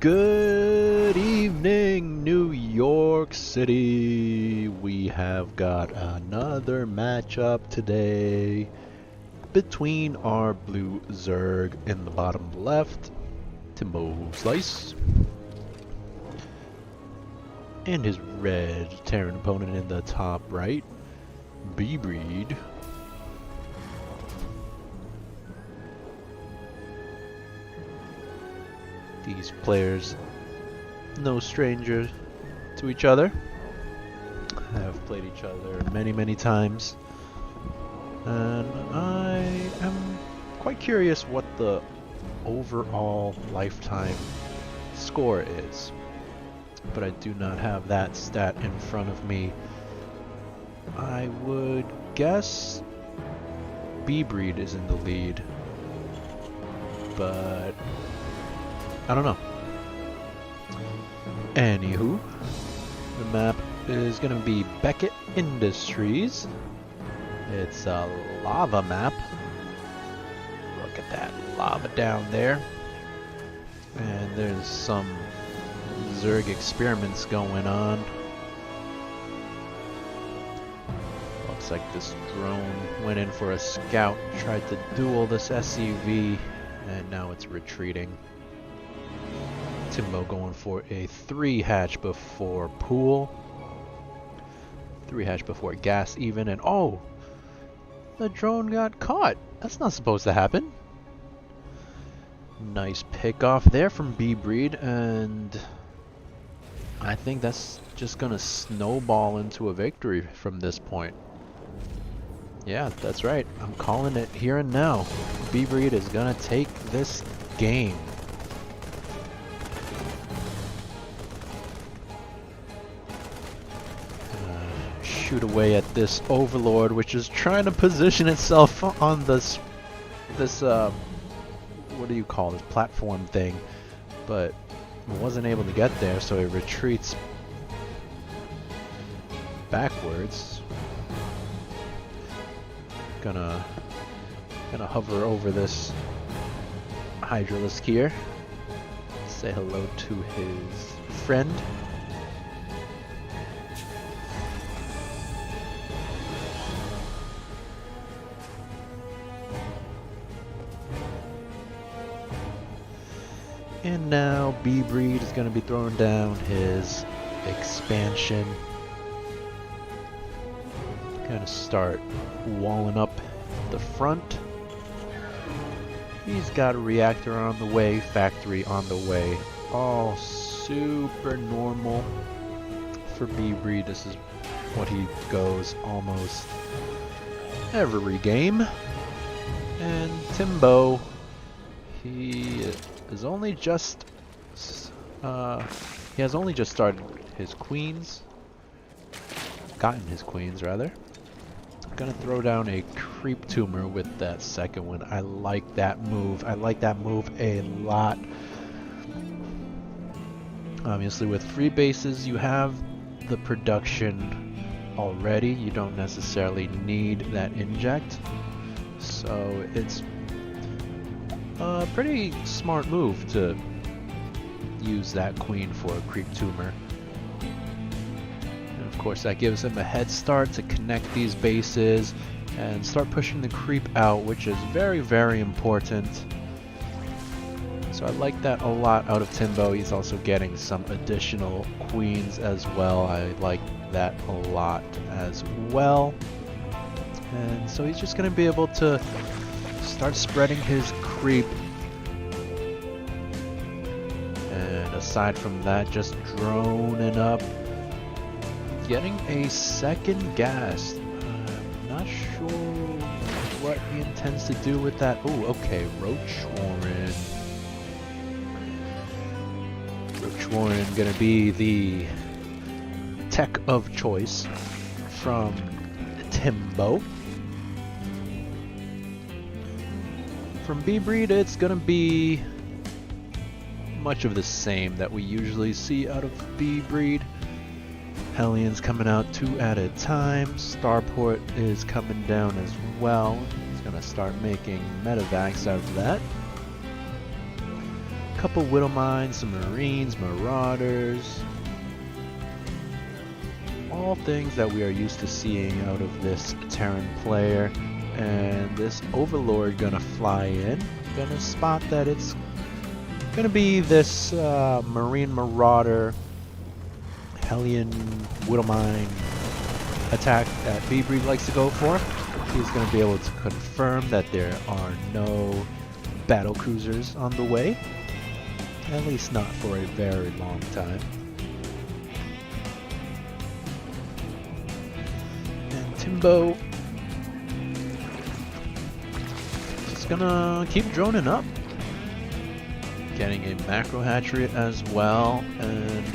Good evening, New York City. We have got another matchup today between our blue Zerg in the bottom left, TimboSlice, and his red Terran opponent in the top right, bbreed. These players, no strangers to each other, have played each other many times, and I am quite curious what the overall lifetime score is, but I do not have that stat in front of me. I would guess bbreed is in the lead, but I don't know. Anywho, the map is going to be Beckett Industries. It's a lava map. Look at that lava down there. And there's some Zerg experiments going on. Looks like this drone went in for a scout, tried to duel this SCV, and now it's retreating. Timbo going for a 3-hatch before pool. 3-hatch before gas even, and oh! The drone got caught! That's not supposed to happen. Nice pick off there from bbreed, and I think that's just gonna snowball into a victory from this point. Yeah, that's right. I'm calling it here and now. bbreed is gonna take this game. Shoot away at this overlord, which is trying to position itself on this what do you call this, platform thing, but wasn't able to get there, so it retreats backwards. Gonna hover over this Hydralisk here, say hello to his friend. And now bbreed is going to be throwing down his expansion. Going to start walling up the front. He's got a reactor on the way, factory on the way. All super normal for bbreed. This is what he goes almost every game. And Timbo, he has only just started his queens, gotten his queens rather. Gonna throw down a creep tumor with that second one. I like that move. I like that move a lot. Obviously with free bases you have the production already. You don't necessarily need that inject. So it's a pretty smart move to use that queen for a creep tumor. And of course that gives him a head start to connect these bases and start pushing the creep out, which is very important. So I like that a lot out of Timbo. He's also getting some additional queens as well. I like that a lot as well. And so he's just going to be able to start spreading his creep, and aside from that, just droning up, getting a second gas. I'm not sure what he intends to do with that. Oh, okay, Roach Warren gonna be the tech of choice from Timbo. From bbreed, it's gonna be much of the same that we usually see out of bbreed. Hellions coming out 2 at a time. Starport is coming down as well. He's gonna start making medevacs out of that. couple Widow Mines, some Marines, Marauders. All things that we are used to seeing out of this Terran player. And this Overlord gonna fly in, gonna spot that it's gonna be this Marine Marauder Hellion Widowmine attack that bbreed likes to go for. He's gonna be able to confirm that there are no battle cruisers on the way, at least not for a very long time. And Timbo gonna keep droning up, getting a macro hatchery as well, and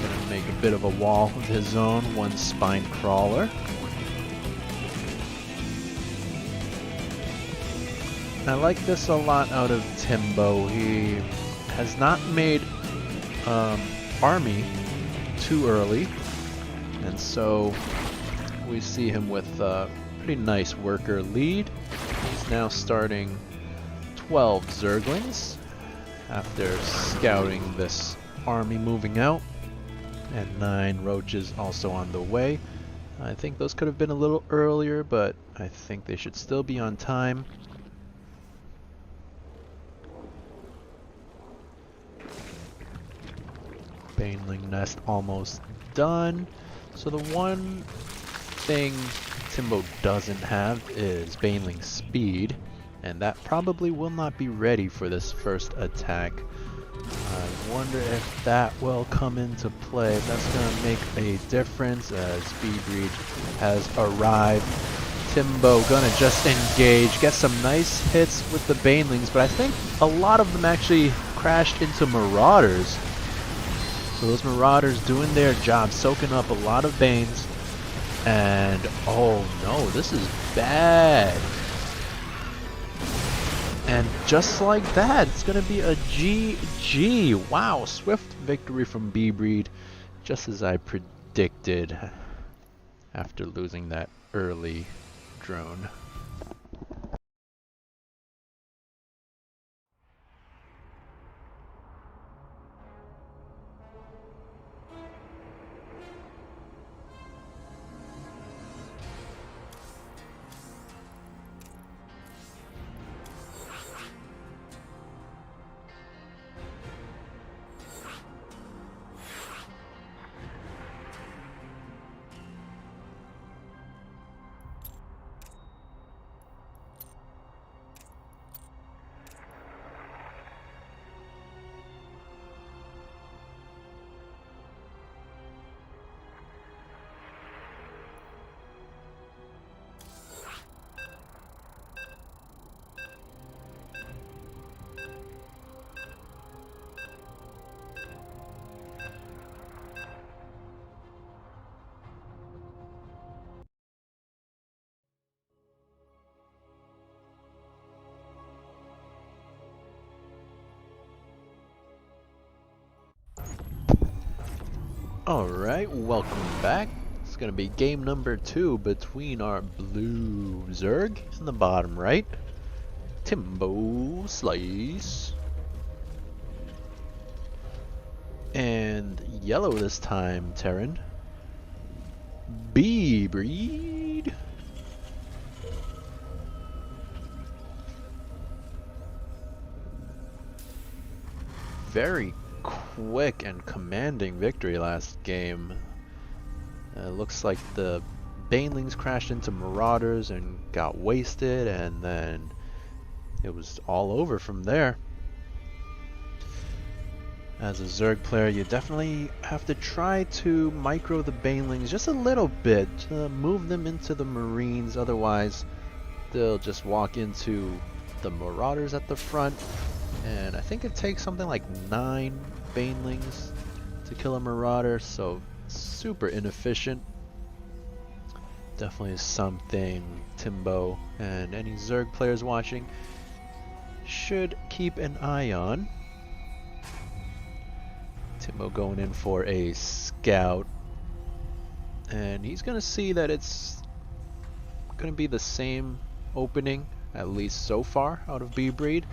gonna make a bit of a wall of his own, one spine crawler. I like this a lot out of Timbo. He has not made army too early, and so we see him with a pretty nice worker lead. He's now starting 12 Zerglings after scouting this army moving out, and 9 roaches also on the way. I think those could have been a little earlier, but I think they should still be on time. Baneling nest almost done. So the one thing Timbo doesn't have is Baneling speed, and that probably will not be ready for this first attack. I wonder if that will come into play. That's going to make a difference as bbreed has arrived. Timbo gonna just engage, get some nice hits with the Banelings, but I think a lot of them actually crashed into Marauders. So those Marauders doing their job, soaking up a lot of Banes. And oh no, this is bad. And just like that, it's gonna be a GG. Wow, swift victory from bbreed, just as I predicted after losing that early drone. Alright, welcome back. It's gonna be game number 2 between our blue Zerg in the bottom right, TimboSlice, and yellow this time, Terran, bbreed. Very quick and commanding victory last game. Looks like the Banelings crashed into Marauders and got wasted, and then it was all over from there. As a Zerg player, you definitely have to try to micro the Banelings just a little bit to move them into the Marines, otherwise they'll just walk into the Marauders at the front. And I think it takes something like 9 Banelings to kill a Marauder, so super inefficient. Definitely something Timbo and any Zerg players watching should keep an eye on. Timbo going in for a scout, and he's gonna see that it's gonna be the same opening at least so far out of bbreed.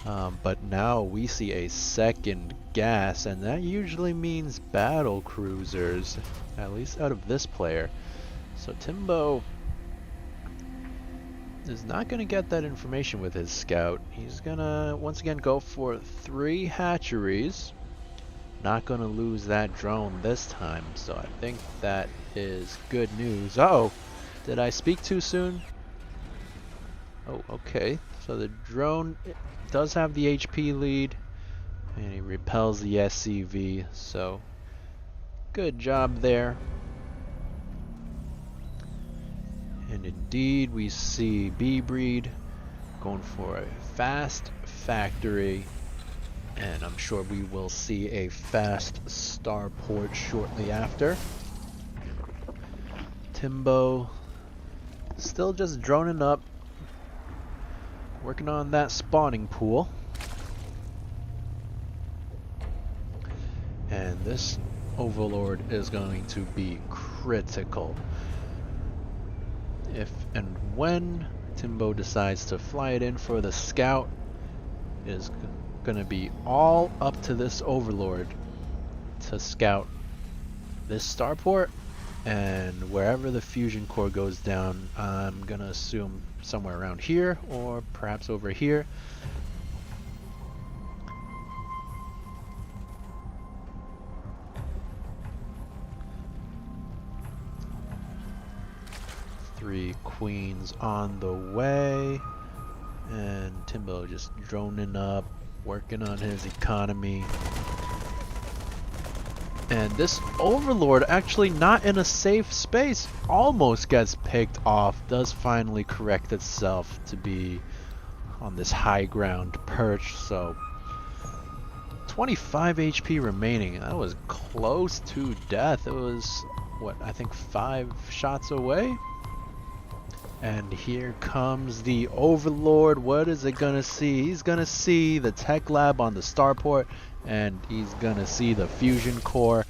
But now we see a second gas, and that usually means battle cruisers, at least out of this player. So Timbo is not going to get that information with his scout. He's going to once again go for 3 hatcheries. Not going to lose that drone this time, so I think that is good news. Uh-oh, did I speak too soon? Oh, okay. So the drone does have the HP lead, and he repels the SCV, so good job there. And indeed, we see bbreed going for a fast factory, and I'm sure we will see a fast starport shortly after. Timbo still just droning up, working on that spawning pool. And this Overlord is going to be critical. If and when Timbo decides to fly it in for the scout, it is going to be all up to this Overlord to scout this starport, and wherever the fusion core goes down, I'm going to assume somewhere around here or perhaps over here. Three queens on the way, and Timbo just droning up, working on his economy. And this Overlord, actually not in a safe space, almost gets picked off, does finally correct itself to be on this high ground perch. So 25 HP remaining. That was close to death. It was, what, I think 5 shots away? And here comes the Overlord. What is it gonna see? He's gonna see the tech lab on the starport, and he's gonna see the fusion core.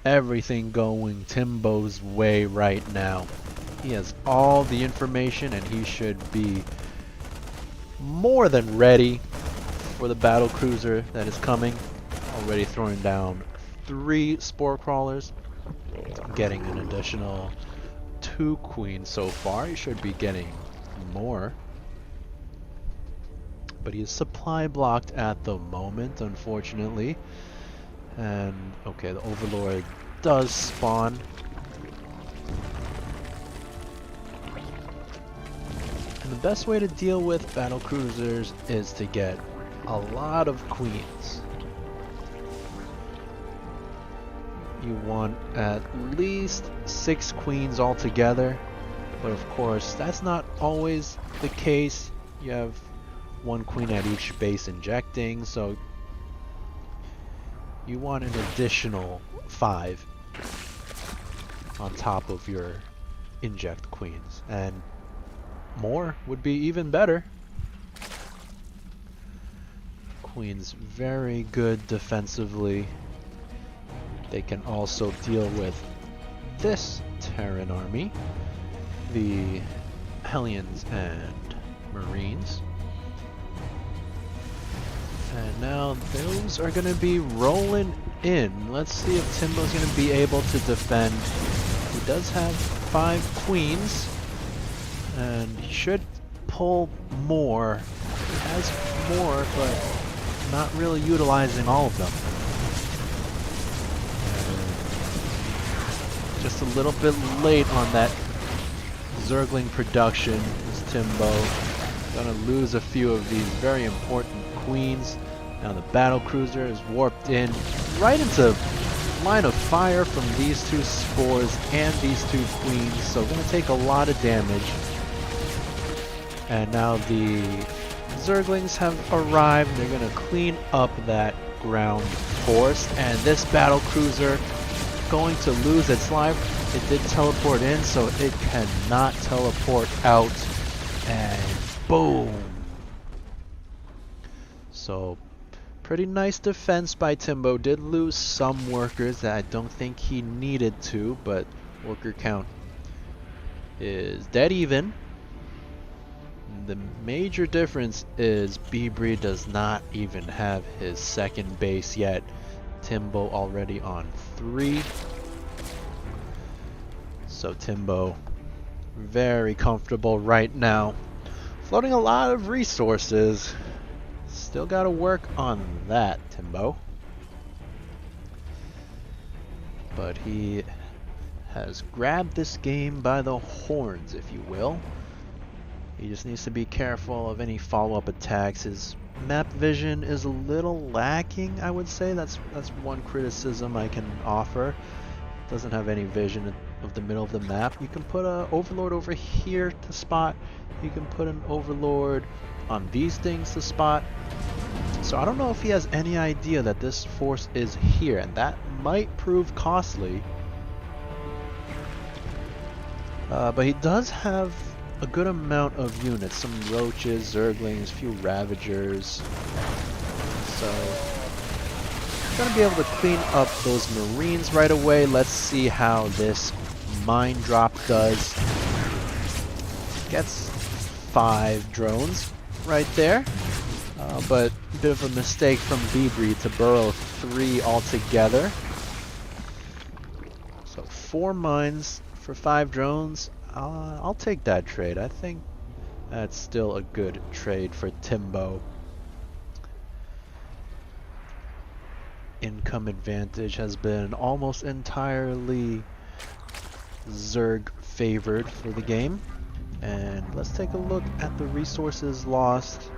Everything going Timbo's way right now. He has all the information, and he should be more than ready for the battle cruiser that is coming. Already throwing down 3 spore crawlers, getting an additional 2 queens so far. He should be getting more, but he is supply blocked at the moment, unfortunately. And okay, the Overlord does spawn. And the best way to deal with battle cruisers is to get a lot of queens. You want at least 6 queens altogether, but of course that's not always the case. You have 1 queen at each base injecting, so you want an additional 5 on top of your inject queens, and more would be even better. Queens very good defensively. They can also deal with this Terran army, the Hellions and Marines. And now those are going to be rolling in. Let's see if Timbo's going to be able to defend. He does have 5 queens, and he should pull more. He has more, but not really utilizing all of them. Just a little bit late on that Zergling production is Timbo. Gonna lose a few of these very important queens. Now the battle cruiser is warped in right into line of fire from these 2 spores and these 2 queens, so gonna take a lot of damage. And now the Zerglings have arrived. They're gonna clean up that ground force, and this battle cruiser going to lose its life. It did teleport in, so it cannot teleport out, and boom. So pretty nice defense by Timbo. Did lose some workers that I don't think he needed to, but worker count is dead even. The major difference is bbreed does not even have his second base yet. Timbo already on 3. So Timbo very comfortable right now. Floating a lot of resources. Still gotta work on that, Timbo. But he has grabbed this game by the horns, if you will. He just needs to be careful of any follow-up attacks. His map vision is a little lacking, I would say. That's one criticism I can offer. Doesn't have any vision of the middle of the map. You can put an overlord over here to spot. You can put an overlord on these things to spot. So I don't know if he has any idea that this force is here, and that might prove costly. But he does have a good amount of units, some roaches, zerglings, a few ravagers. So gonna be able to clean up those marines right away. Let's see how this mine drop does. Gets 5 drones right there, but a bit of a mistake from bbreed to burrow 3 altogether. So 4 mines for 5 drones. I'll take that trade. I think that's still a good trade for Timbo. Income advantage has been almost entirely Zerg favored for the game. And let's take a look at the resources lost.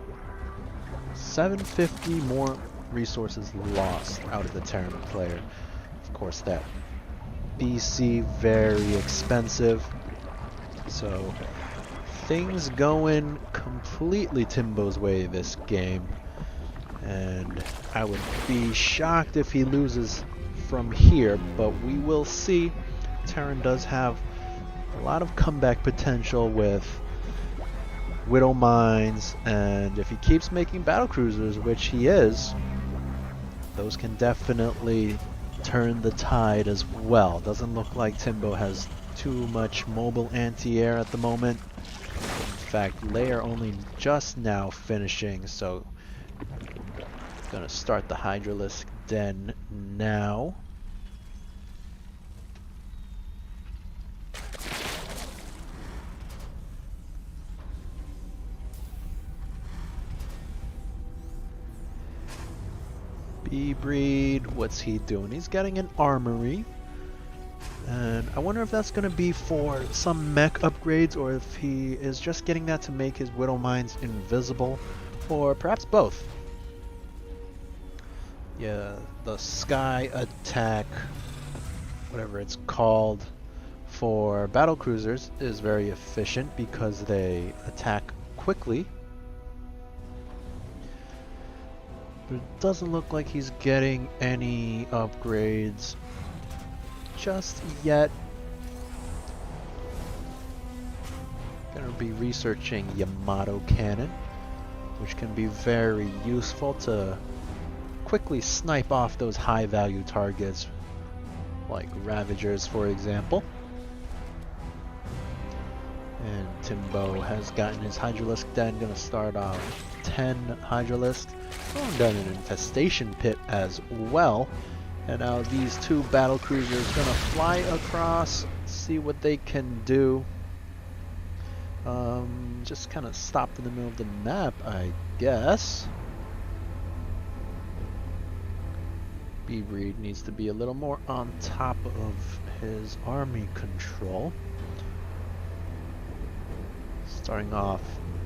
750 more resources lost out of the Terran player. Of course, that BC very expensive. So things going completely Timbo's way this game. And I would be shocked if he loses from here, but we will see. Terran does have a lot of comeback potential with Widow Mines, and if he keeps making battlecruisers, which he is, those can definitely turn the tide as well. Doesn't look like Timbo has too much mobile anti-air at the moment. In fact, layer only just now finishing, so gonna start the Hydralisk Den now. bbreed, what's he doing? He's getting an armory. And I wonder if that's going to be for some mech upgrades, or if he is just getting that to make his Widow Mines invisible, or perhaps both. Yeah, the sky attack, whatever it's called, for battlecruisers is very efficient because they attack quickly. But it doesn't look like he's getting any upgrades just yet. Gonna be researching Yamato Cannon, which can be very useful to quickly snipe off those high value targets like Ravagers, for example. And Timbo has gotten his Hydralisk Den, gonna start off 10 Hydralisk. Oh, done an infestation pit as well. And now these 2 battlecruisers gonna fly across, see what they can do. Just kind of stopped in the middle of the map, I guess. bbreed needs to be a little more on top of his army control. Starting off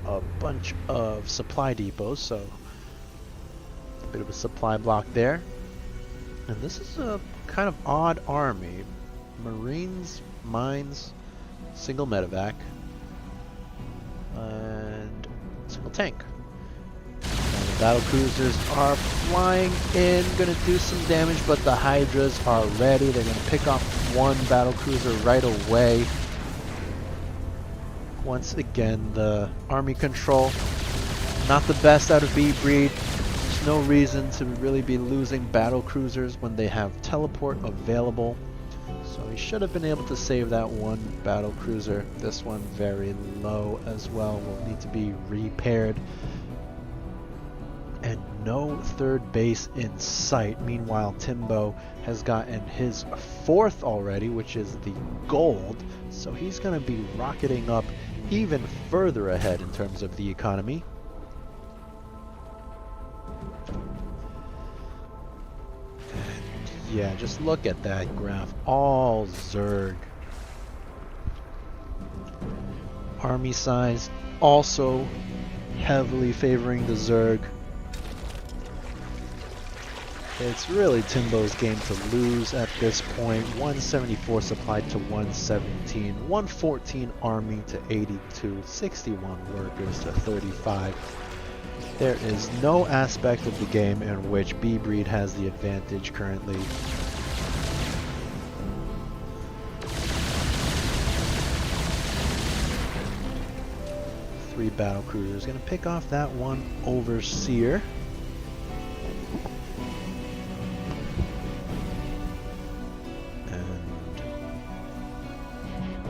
a bunch of supply depots, so a bit of a supply block there. And this is a kind of odd army. Marines, mines, single medevac, and single tank. And the battlecruisers are flying in, gonna do some damage, but the Hydras are ready. They're gonna pick off 1 battlecruiser right away. Once again, the army control, not the best out of bbreed. There's no reason to really be losing battle cruisers when they have teleport available. So he should have been able to save that one battle cruiser. This one very low as well, will need to be repaired. And no third base in sight. Meanwhile, Timbo has gotten his 4th already, which is the gold. So he's going to be rocketing up even further ahead in terms of the economy. And yeah, just look at that graph. All Zerg. Army size also heavily favoring the Zerg. It's really Timbo's game to lose at this point. 174 supplied to 117, 114 army to 82, 61 workers to 35. There is no aspect of the game in which bbreed has the advantage currently. Three battle cruisers. Gonna pick off that one overseer.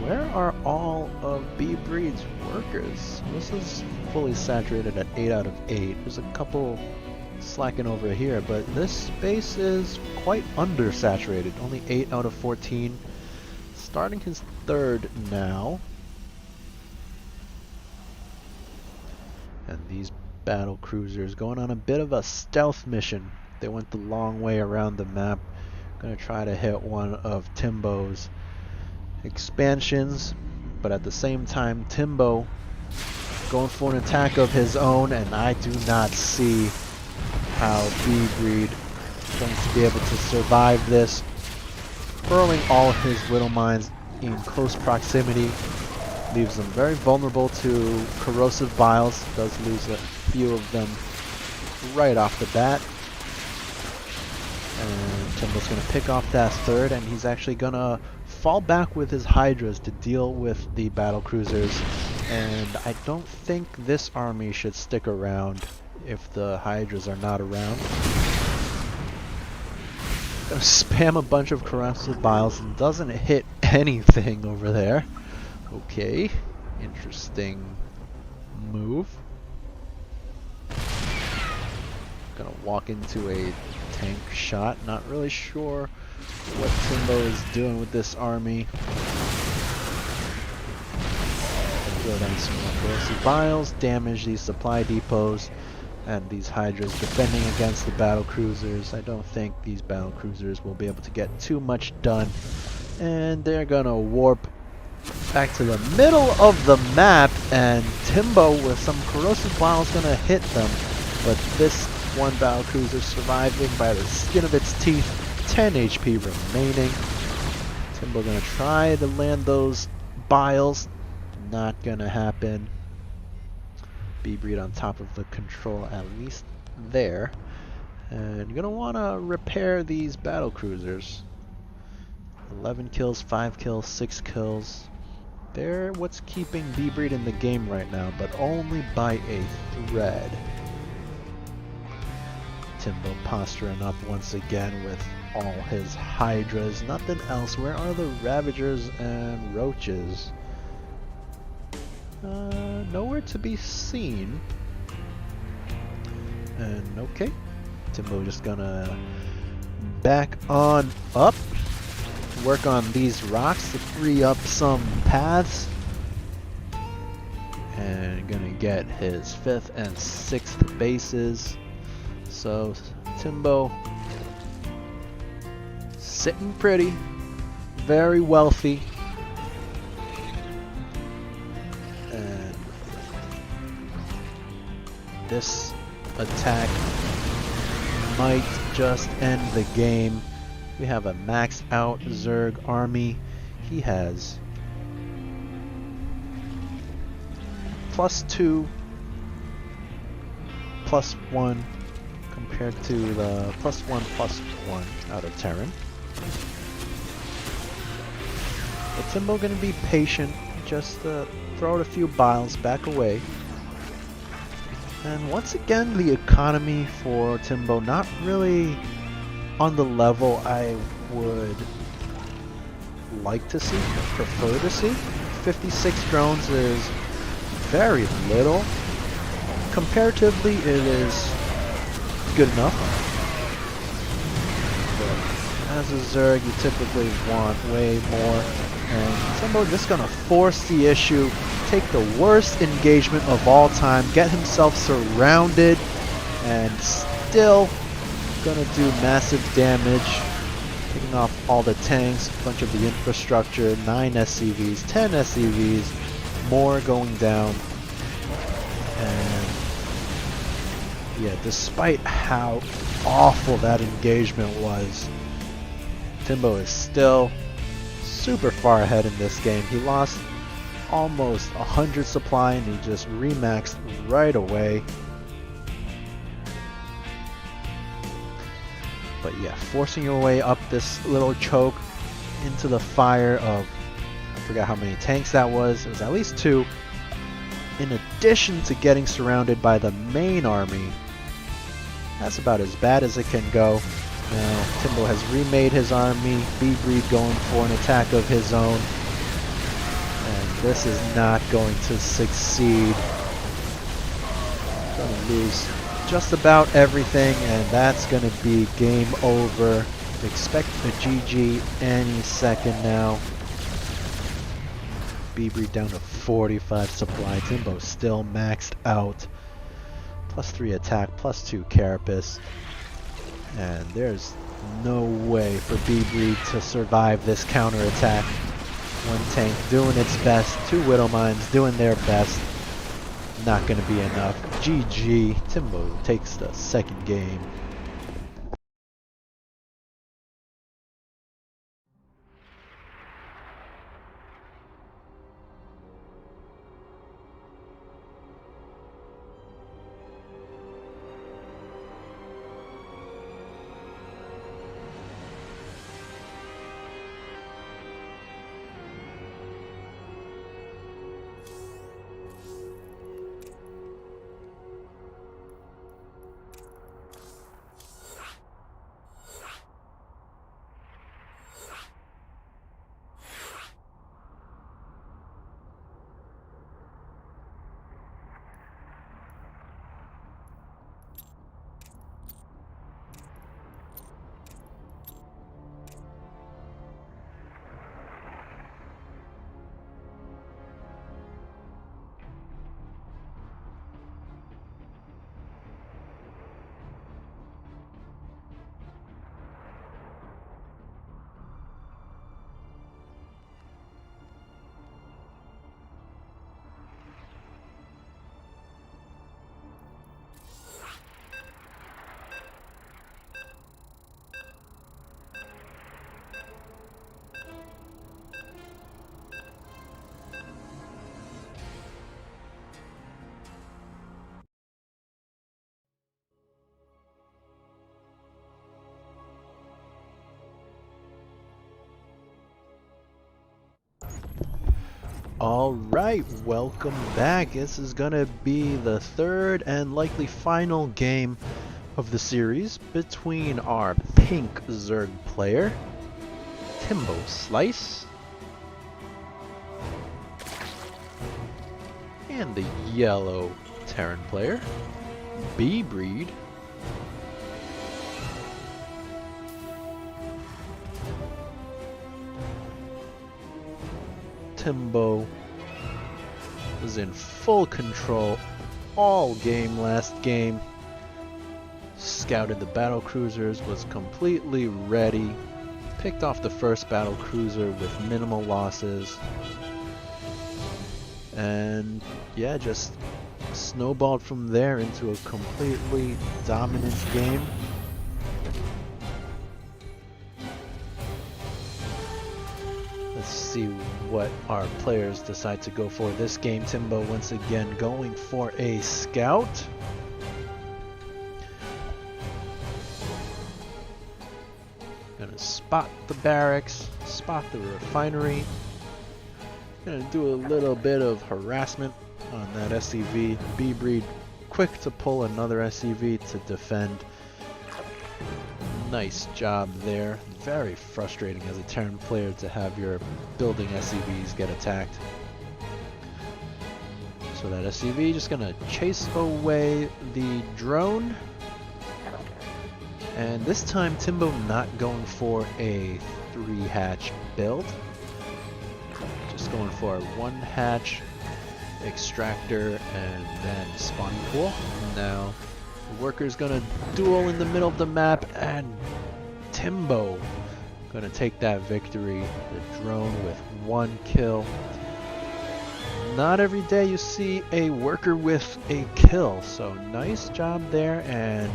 Where are all of bbreed's workers? This is fully saturated at 8 out of 8. There's a couple slacking over here, but this space is quite undersaturated. Only 8 out of 14. Starting his 3rd now. And these battle cruisers going on a bit of a stealth mission. They went the long way around the map. Gonna try to hit one of Timbo's expansions, but at the same time Timbo going for an attack of his own, and I do not see how bbreed is going to be able to survive this. Throwing all his little mines in close proximity leaves them very vulnerable to corrosive biles. Does lose a few of them right off the bat. And Timbo's going to pick off that 3rd, and he's actually going to fall back with his Hydras to deal with the battle cruisers. And I don't think this army should stick around if the Hydras are not around. Gonna spam a bunch of corrosive biles and doesn't hit anything over there. Okay, interesting move. Gonna walk into a tank shot. Not really sure what Timbo is doing with this army. Throw down some more corrosive biles, damage these supply depots, and these Hydras defending against the battle cruisers. I don't think these battle cruisers will be able to get too much done. And they're gonna warp back to the middle of the map, and Timbo with some corrosive biles gonna hit them. But this one battle cruiser surviving by the skin of its teeth. 10 HP remaining. Timbo gonna try to land those biles. Not gonna happen. bbreed on top of the control, at least there. And you're gonna wanna repair these battle cruisers. 11 kills, 5 kills, 6 kills. They're what's keeping bbreed in the game right now, but only by a thread. Timbo posturing up once again with all his Hydras. Nothing else. Where are the Ravagers and Roaches? Nowhere to be seen. And okay, Timbo just gonna back on up. Work on these rocks to free up some paths. And gonna get his 5th and 6th bases. So Timbo sitting pretty, very wealthy, and this attack might just end the game. We have a maxed out Zerg army. He has +2, +1 compared to the +1/+1 out of Terran. But Timbo gonna be patient, just throw out a few biles, back away. And once again, the economy for Timbo not really on the level I would like to see, prefer to see. 56 drones is very little. Comparatively, it is good enough. But as a Zerg, you typically want way more. And Timbo just gonna force the issue, take the worst engagement of all time, get himself surrounded, and still gonna do massive damage, taking off all the tanks, a bunch of the infrastructure, 9 SCVs, 10 SCVs, more going down. And yeah, despite how awful that engagement was, Timbo is still super far ahead in this game. He lost almost 100 supply and he just remaxed right away. But yeah, forcing your way up this little choke into the fire of, I forgot how many tanks that was. It was at least 2. In addition to getting surrounded by the main army. That's about as bad as it can go. Now, Timbo has remade his army, bbreed going for an attack of his own. And this is not going to succeed. Going to lose just about everything, and that's going to be game over. Expect a GG any second now. bbreed down to 45 supply. Timbo still maxed out. +3 attack, +2 carapace. And there's no way for bbreed to survive this counterattack. One tank doing its best, 2 Widow Mines doing their best. Not going to be enough. GG. Timbo takes the second game. Alright, welcome back. This is gonna be the third and likely final game of the series between our pink Zerg player, TimboSlice, and the yellow Terran player, bbreed. Timbo was in full control all game last game. Scouted the battle cruisers, was completely ready. Picked off the first battle cruiser with minimal losses. And yeah, just snowballed from there into a completely dominant game. Let's see what our players decide to go for this game. Timbo once again going for a scout. Gonna spot the barracks, spot the refinery. Gonna do a little bit of harassment on that SCV. bbreed quick to pull another SCV to defend. Nice job there. very frustrating as a Terran player to have your building SCVs get attacked. So that SCV just gonna chase away the drone. And this time Timbo not going for a 3-hatch build. Just going for a 1-hatch extractor and then spawning pool. Now the worker's gonna duel in the middle of the map and Timbo gonna take that victory. The drone with 1 kill. Not every day you see a worker with a kill, so nice job there. And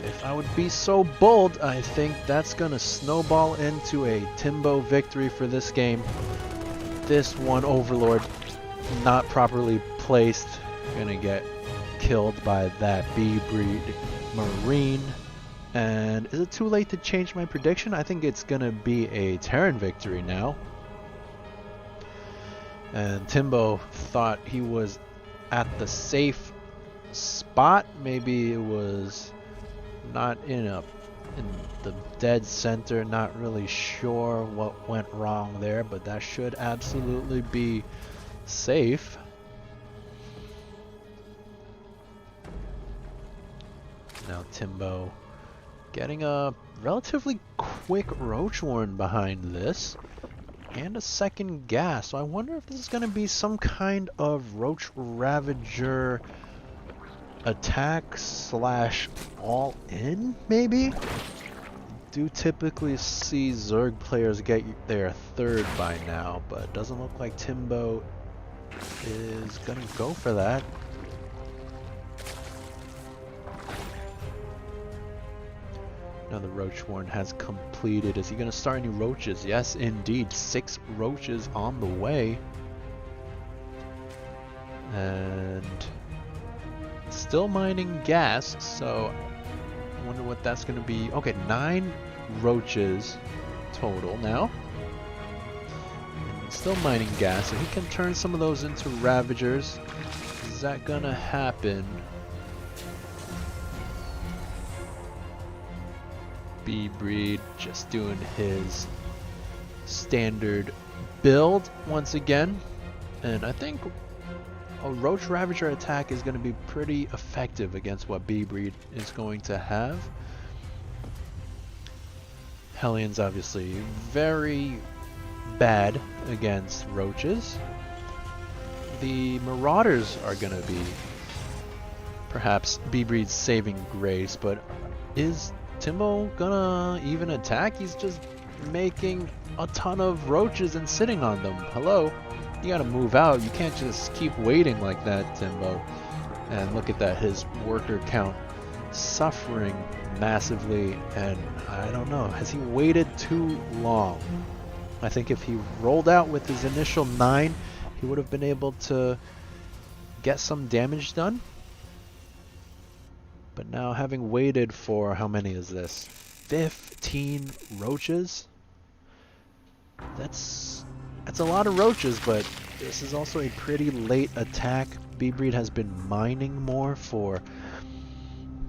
if I would be so bold, I think that's gonna snowball into a Timbo victory for this game. This one Overlord not properly placed, gonna get killed by that bbreed Marine. And is it too late to change my prediction? I think it's gonna be a Terran victory now. And Timbo thought he was at the safe spot. Maybe it was not in the dead center. Not really sure what went wrong there, but that should absolutely be safe. Now Timbo getting a relatively quick Roach Warren behind this. And a second gas. So I wonder if this is going to be some kind of Roach Ravager attack slash all in, maybe? Do typically see Zerg players get their 3rd by now, but it doesn't look like Timbo is going to go for that. Now the Roach Warren has completed. Is he going to start any roaches? Yes, indeed. 6 roaches on the way. And still mining gas, so I wonder what that's going to be. Okay, 9 roaches total now. And still mining gas, so he can turn some of those into Ravagers. Is that going to happen? bbreed just doing his standard build once again, and I think a Roach Ravager attack is going to be pretty effective against what bbreed is going to have. Hellions obviously very bad against roaches. The Marauders are going to be perhaps bbreed's saving grace, but is Timbo gonna even attack? He's just making a ton of roaches and sitting on them. Hello? You gotta move out. You can't just keep waiting like that, Timbo. And look at that, his worker count suffering massively, and I don't know, has he waited too long? I think if he rolled out with his initial 9, he would have been able to get some damage done. But now, having waited for, how many is this? 15 roaches? That's a lot of roaches, but this is also a pretty late attack. bbreed has been mining more for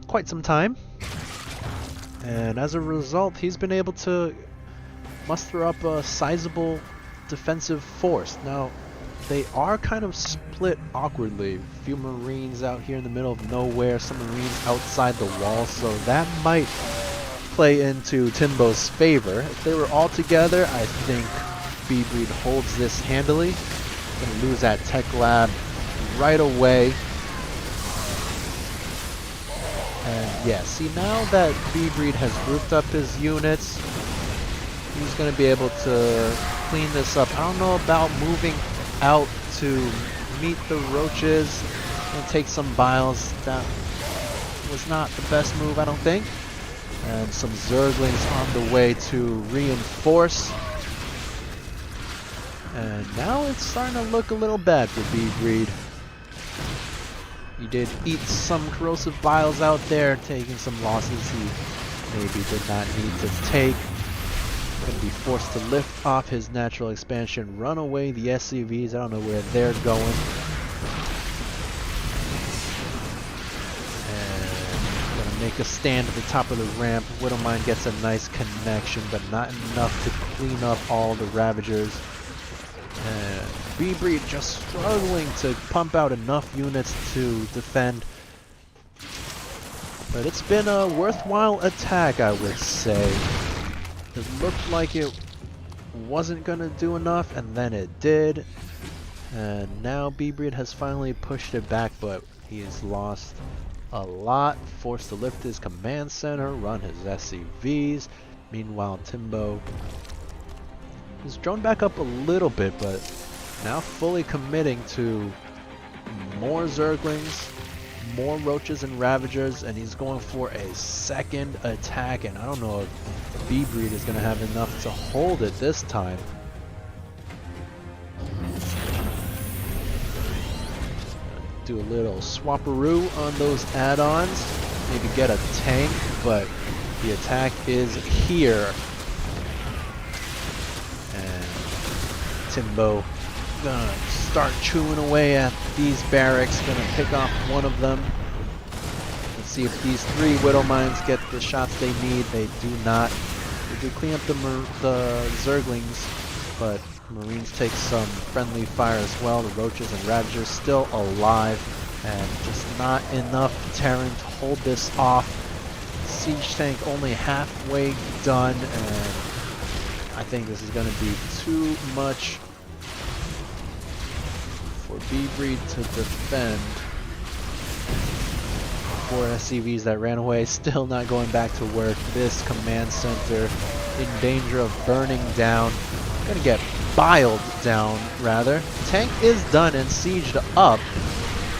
quite some time. And as a result, he's been able to muster up a sizable defensive force. Now, they are kind of split awkwardly. A few Marines out here in the middle of nowhere, some Marines outside the wall, so that might play into Timbo's favor. If they were all together, I think bbreed holds this handily. Gonna lose that tech lab right away. And yeah, see, now that bbreed has grouped up his units, he's gonna be able to clean this up. I don't know about moving out to meet the roaches and take some biles. That was not the best move, I don't think. And some Zerglings on the way to reinforce. And now it's starting to look a little bad for bbreed. He did eat some corrosive vials out there, taking some losses he maybe did not need to take. Going to be forced to lift off his natural expansion, run away the SCVs. I don't know where they're going. And going to make a stand at the top of the ramp. Widowmine gets a nice connection, but not enough to clean up all the Ravagers. And bbreed just struggling to pump out enough units to defend. But it's been a worthwhile attack, I would say. It looked like it wasn't going to do enough, and then it did. And now bbreed has finally pushed it back, but he has lost a lot. Forced to lift his command center, run his SCVs. Meanwhile, Timbo has drawn back up a little bit, but now fully committing to more Zerglings, more Roaches and Ravagers, and he's going for a second attack, and I don't know if bbreed is going to have enough to hold it this time. Do a little swapperoo on those add-ons, maybe get a tank, but the attack is here. And Timbo gonna start chewing away at these barracks, gonna pick off one of them. Let's see if these 3 Widowmines get the shots they need. They do not. They do clean up the Zerglings, but Marines take some friendly fire as well. The Roaches and Ravagers still alive, and just not enough Terran to hold this off. Siege tank only halfway done, and I think this is going to be too much for bbreed to defend. 4 SCVs that ran away, still not going back to work. This command center in danger of burning down. Gonna get biled down, rather. Tank is done and sieged up.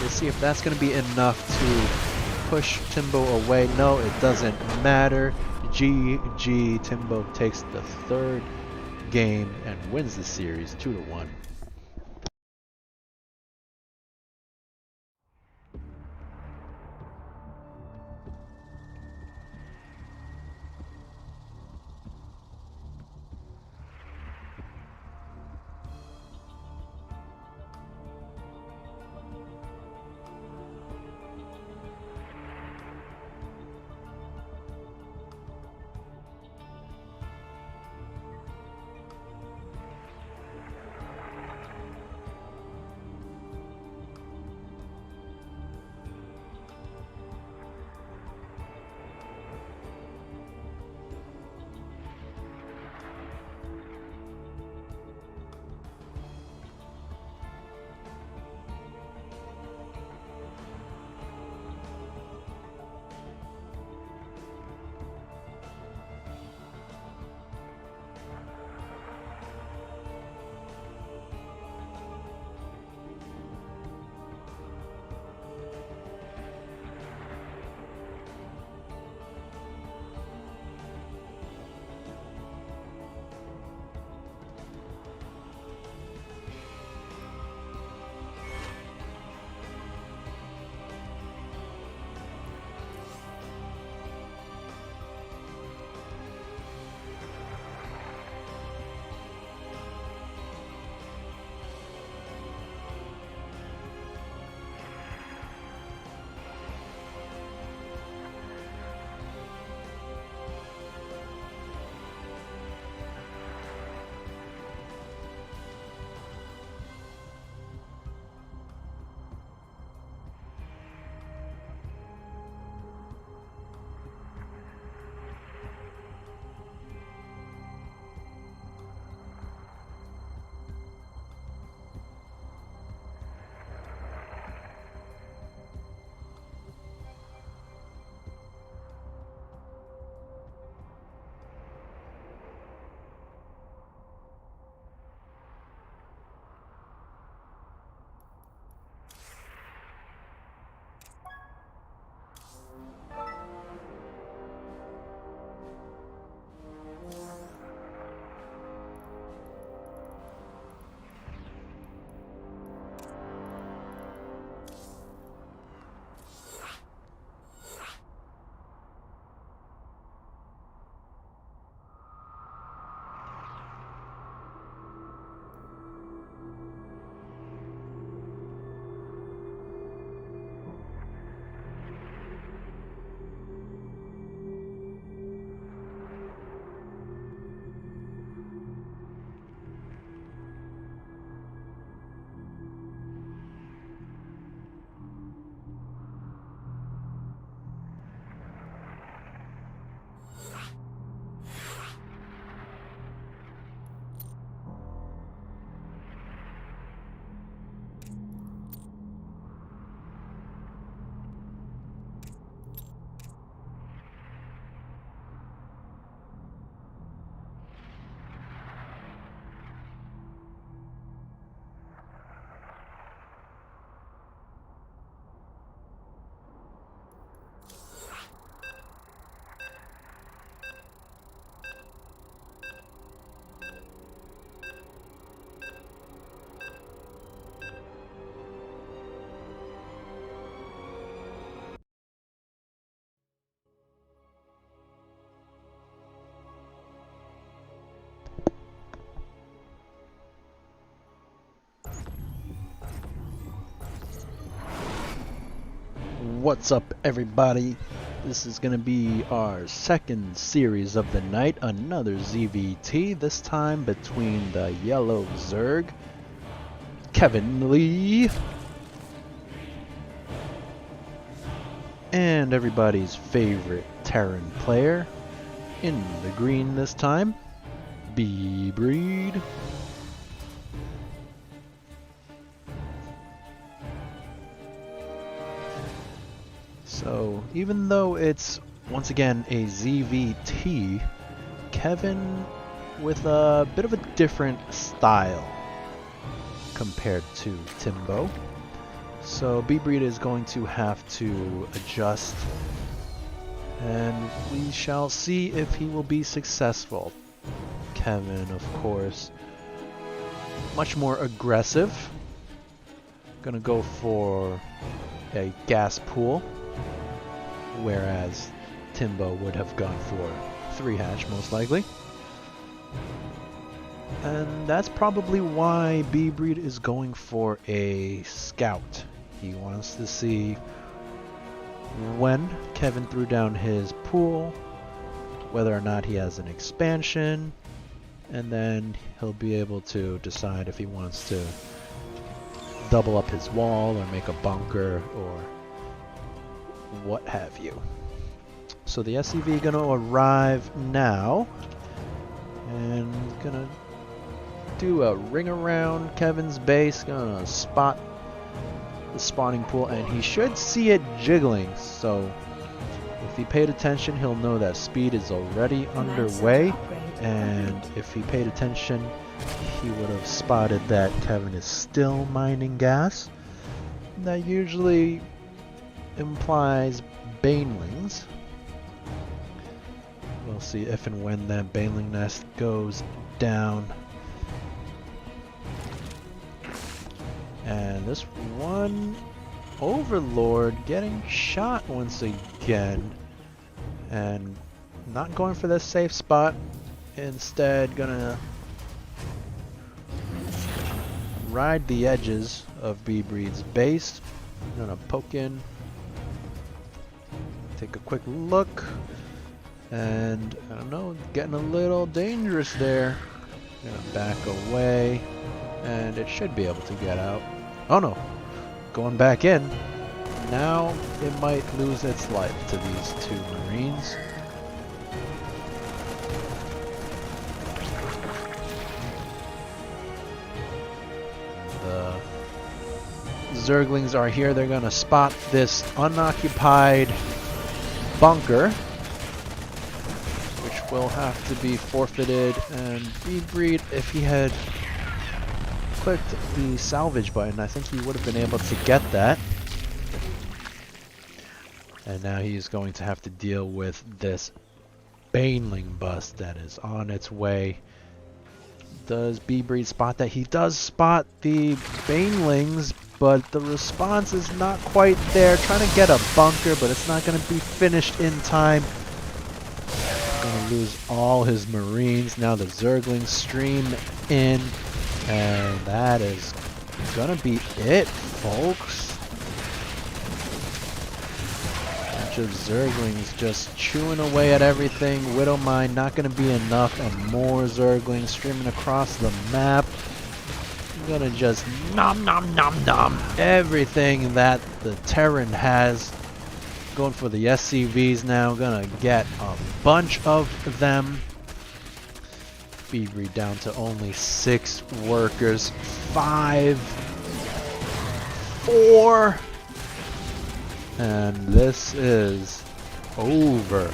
We'll see if that's gonna be enough to push Timbo away. No, it doesn't matter. GG. Timbo takes the 3rd game and wins the series 2-1. What's up, everybody? This is gonna be our second series of the night, another ZVT, this time between the yellow Zerg, kevinnleee, and everybody's favorite Terran player, in the green this time, bbreed. So, even though it's, once again, a ZVT, Kevin with a bit of a different style compared to Timbo. So, bbreed is going to have to adjust, and we shall see if he will be successful. Kevin, of course, much more aggressive. Gonna go for a gas pool, whereas Timbo would have gone for 3 hatch most likely. And that's probably why bbreed is going for a scout. He wants to see when Kevin threw down his pool, whether or not he has an expansion, and then he'll be able to decide if he wants to double up his wall or make a bunker or what have you. So the SCV gonna arrive now and gonna do a ring around Kevin's base, gonna spot the spawning pool, and he should see it jiggling, so if he paid attention he'll know that speed is already underway, and if he paid attention he would have spotted that Kevin is still mining gas. That usually implies banelings. We'll see if and when that baneling nest goes down. And this one overlord getting shot once again, and not going for the safe spot, instead gonna ride the edges of bbreed's base. Gonna poke in, take a quick look, and I don't know, getting a little dangerous there. Gonna back away, and it should be able to get out. Oh no, going back in. Now it might lose its life to these 2 Marines. The Zerglings are here. They're gonna spot this unoccupied bunker, which will have to be forfeited, and bbreed, if he had clicked the salvage button, I think he would have been able to get that. And now he's going to have to deal with this baneling bust that is on its way. Does bbreed spot that? He does spot the banelings, but the response is not quite there. Trying to get a bunker, but it's not going to be finished in time. Going to lose all his Marines. Now the Zerglings stream in, and that is going to be it, folks. Bunch of Zerglings just chewing away at everything. Widow Mine not going to be enough, and more Zerglings streaming across the map. I'm gonna just nom nom nom nom everything that the Terran has. Going for the SCVs now, gonna get a bunch of them. bbreed down to only 6 workers. 5, 4, and this is over.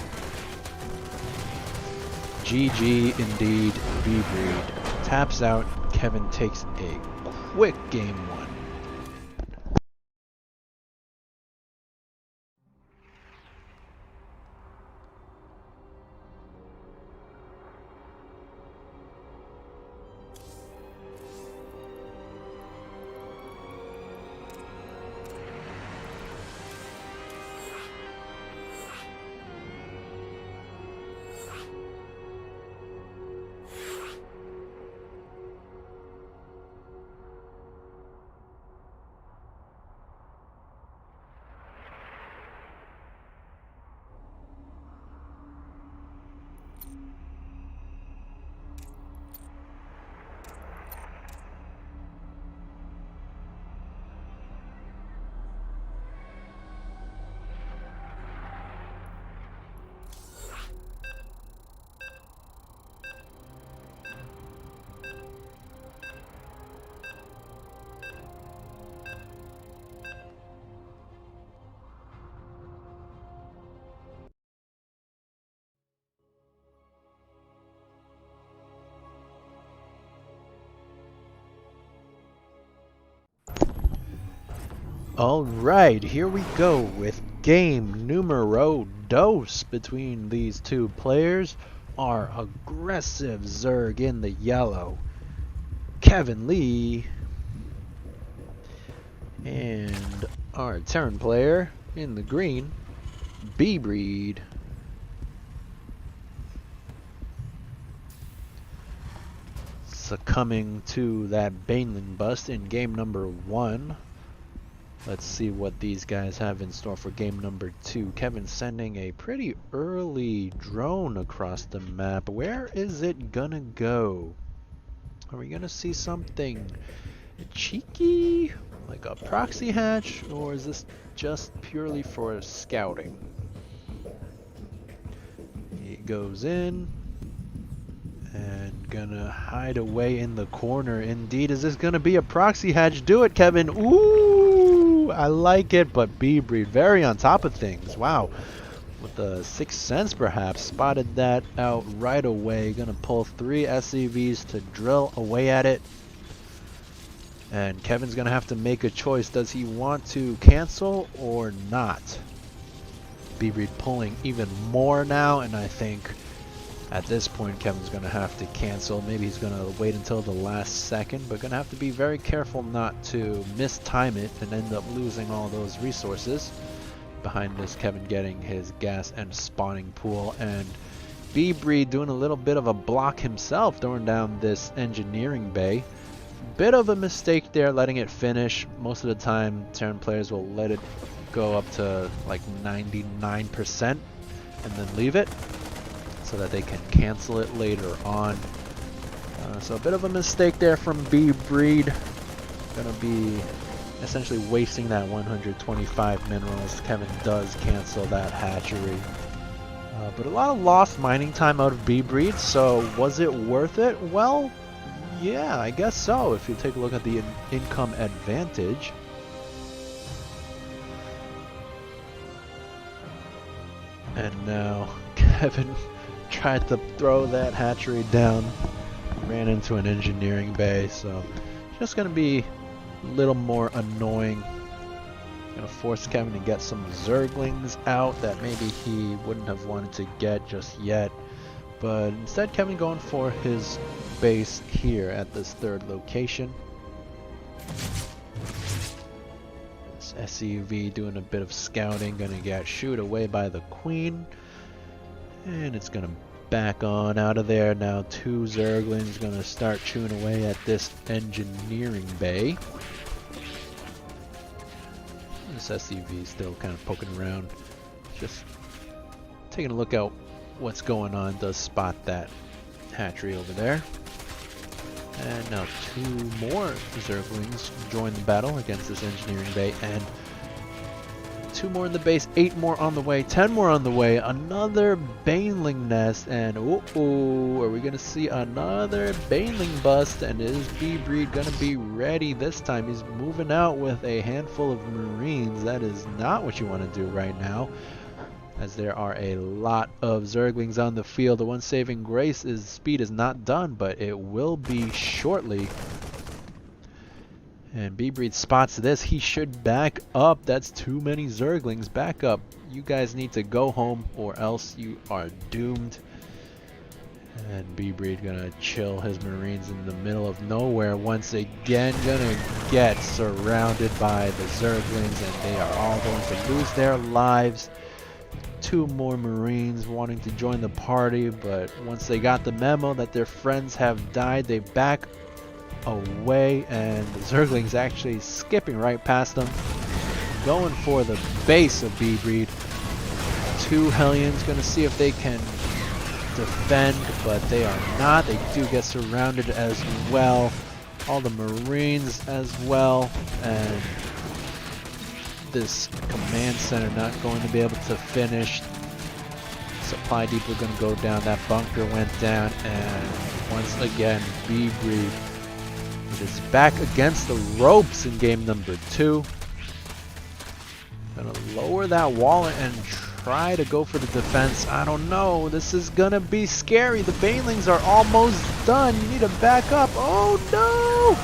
GG indeed, bbreed taps out. Kevin takes a quick game 1. Alright, here we go with game numero dos between these two players. Our aggressive Zerg in the yellow, kevinnleee, and our Terran player in the green, bbreed. Succumbing to that baneling bust in game number 1. Let's see what these guys have in store for game number 2. Kevin sending a pretty early drone across the map. Where is it gonna go? Are we gonna see something cheeky, like a proxy hatch, or is this just purely for scouting? He goes in and gonna hide away in the corner. Indeed, is this gonna be a proxy hatch? Do it, Kevin. Ooh, I like it, but bbreed very on top of things. Wow, with the sixth sense perhaps, spotted that out right away. Gonna pull 3 SCVs to drill away at it. And Kevin's gonna have to make a choice. Does he want to cancel or not? bbreed pulling even more now, and I think at this point Kevin's gonna have to cancel. Maybe he's gonna wait until the last second, but gonna have to be very careful not to mistime it and end up losing all those resources. Behind this, Kevin getting his gas and spawning pool, and bbreed doing a little bit of a block himself, throwing down this engineering bay. Bit of a mistake there, letting it finish. Most of the time Terran players will let it go up to like 99% and then leave it so that they can cancel it later on. So a bit of a mistake there from bbreed. Gonna be essentially wasting that 125 minerals. Kevin does cancel that hatchery. But a lot of lost mining time out of bbreed, so was it worth it? Well, yeah, I guess so, if you take a look at the income advantage. And now Kevin tried to throw that hatchery down, ran into an engineering bay, so just gonna be a little more annoying. Gonna force Kevin to get some Zerglings out that maybe he wouldn't have wanted to get just yet. But instead, Kevin going for his base here at this third location. This SCV doing a bit of scouting, gonna get shooed away by the queen. And it's gonna back on out of there. Now 2 Zerglings gonna start chewing away at this engineering bay. This SCV still kind of poking around, just taking a look out what's going on. Does spot that hatchery over there. And now 2 more Zerglings join the battle against this engineering bay, and 2 more in the base, 8 more on the way, 10 more on the way, another baneling nest, and are we gonna see another baneling bust? And is bbreed gonna be ready this time? He's moving out with a handful of marines. That is not what you want to do right now, as there are a lot of Zerglings on the field. The one saving grace is speed is not done, but it will be shortly. And bbreed spots this. He should back up. That's too many Zerglings. Back up. You guys need to go home or else you are doomed. And bbreed gonna chill his marines in the middle of nowhere once again. Gonna get surrounded by the Zerglings, and they are all going to lose their lives. 2 more marines wanting to join the party, but once they got the memo that their friends have died, they back away, and the Zerglings actually skipping right past them, going for the base of bbreed. 2 Hellions gonna see if they can defend, but they are not. They do get surrounded as well. All the marines as well, and this command center not going to be able to finish. Supply depot going to go down. That bunker went down, and once again bbreed is back against the ropes in game number 2. Gonna lower that wall and try to go for the defense. I don't know. This is gonna be scary. The banelings are almost done. You need to back up. Oh no!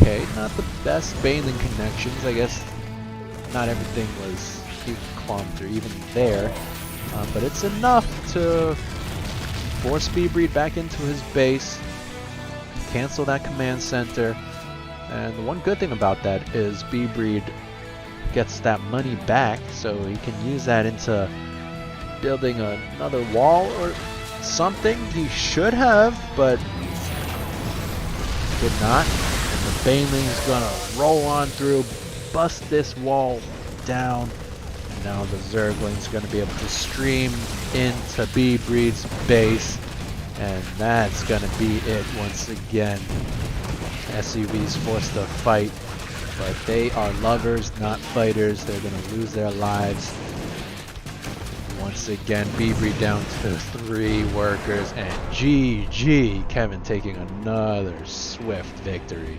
okay. Not the best baneling connections. I guess not everything was 2 kilometers even there. But it's enough to force bbreed back into his base, cancel that command center, and the one good thing about that is bbreed gets that money back, so he can use that into building another wall or something. He should have, but did not. And the baneling's gonna roll on through, bust this wall down, and now the Zergling's gonna be able to stream into bbreed's base, and that's gonna be it once again. SUV's forced to fight, but they are lovers, not fighters. They're gonna lose their lives. Once again, bbreed down to 3 workers, and GG, Kevin taking another swift victory.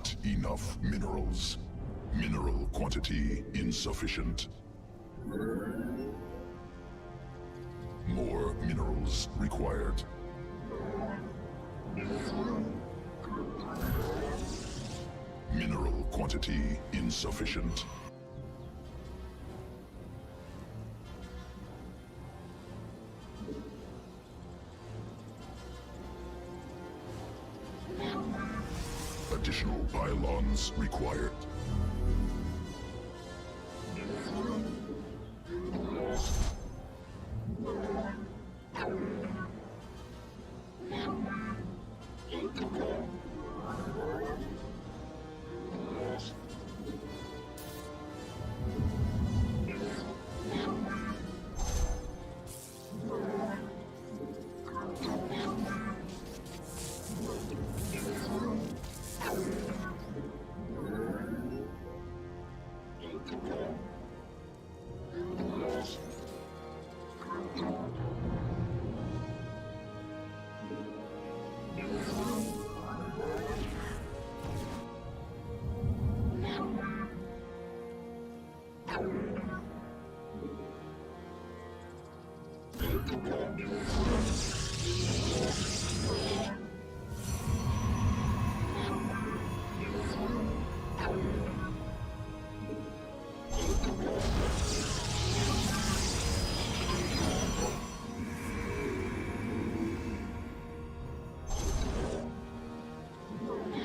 Not enough minerals. Mineral quantity insufficient. More minerals required. Mineral quantity insufficient. Additional pylons required.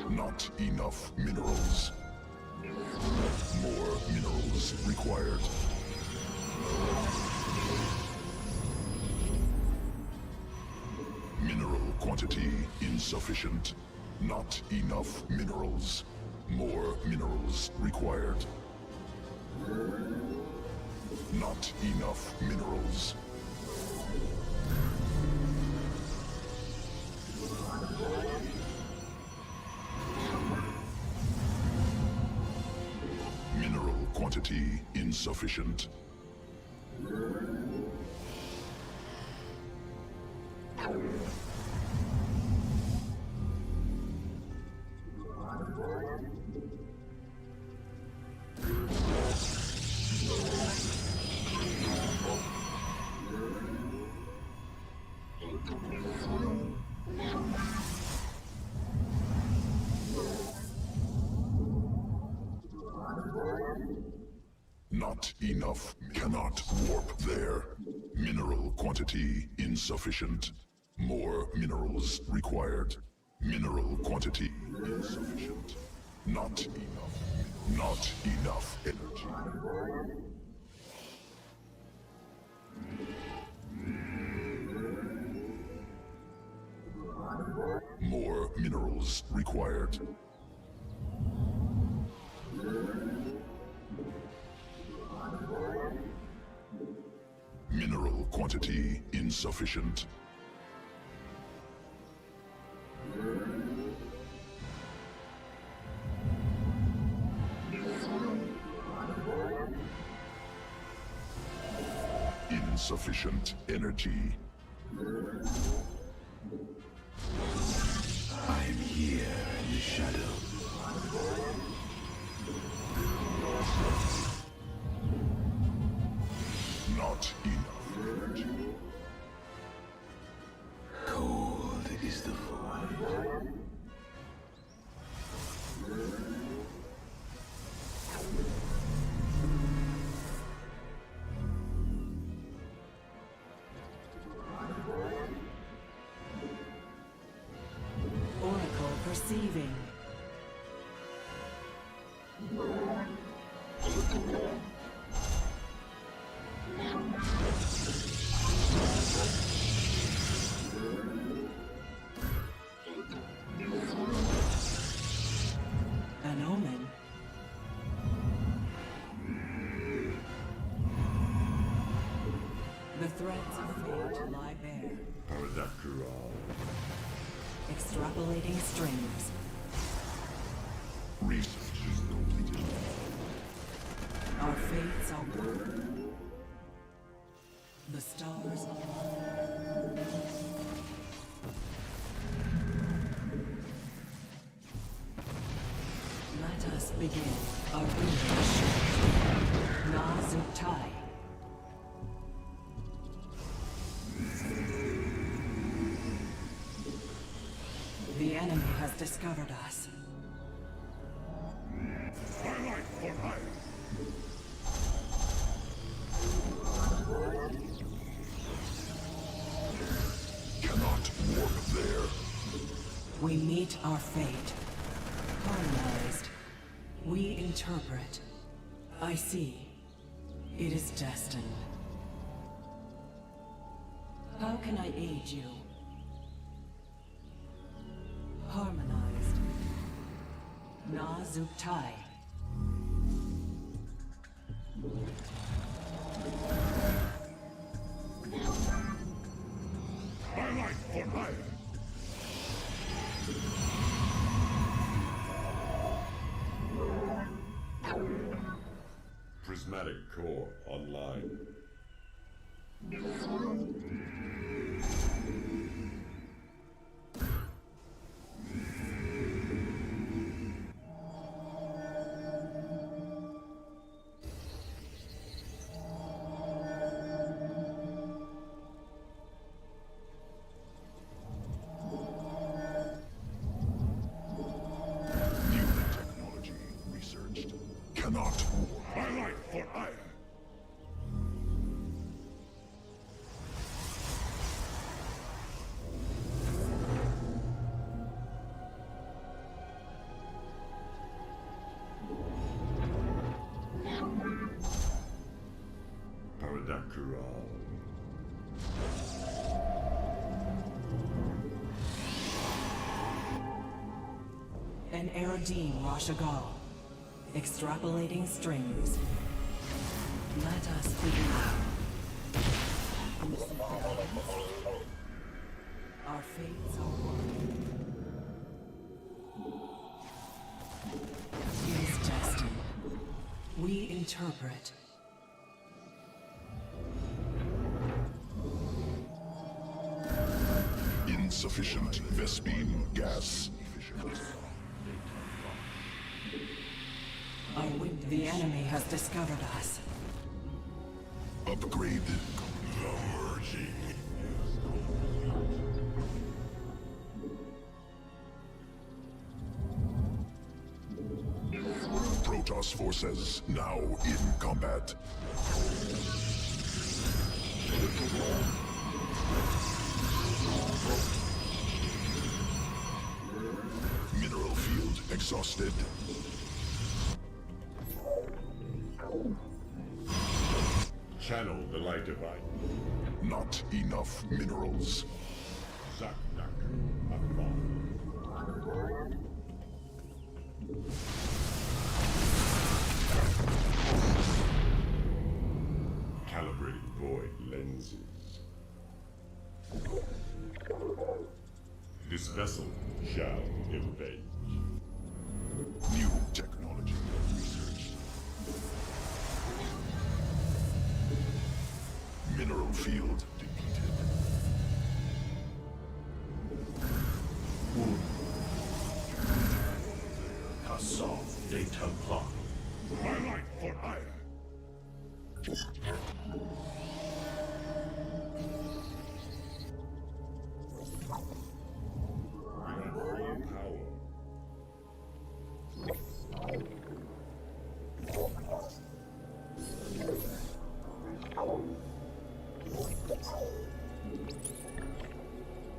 Not enough minerals. More minerals required. Mineral quantity insufficient. Not enough minerals. More minerals required. Not enough minerals. Mineral quantity insufficient. Not enough. Cannot warp there. Mineral quantity insufficient. More minerals required. Mineral quantity insufficient. Not enough. Not enough energy. More minerals required. Mineral quantity insufficient. Insufficient energy. I'm here in the shadows. Not enough energy. Cold is the void. Oracle perceiving. An omen. The threads of fate lie bare. But after all, Extrapolating strings. Research is completed. Our fates are one. The stars align. Begin. Our window is short. Na Zutai. The enemy has discovered us. Twilight for hire. Cannot warp there. We meet our fate. Harmonized. We interpret. I see. It is destined. How can I aid you? Harmonized. Na Zutai. Twilight for hire. Prismatic core online. New technology researched. Cannot. Twilight for hire. Paradakral. An Erodine Rashagal. Extrapolating strings. Let us begin. Our fates are one. It is destined. We interpret. Insufficient Vespine gas. The enemy has discovered us. Upgrade. Protoss forces now in combat. Mineral field exhausted. Channel the light divine. Not enough minerals. Zaknak Akbar. Calibrating void lenses. This vessel shall invade. New technology researched. Mineral field depleted. Kassav data clock. Twilight for hire. Power.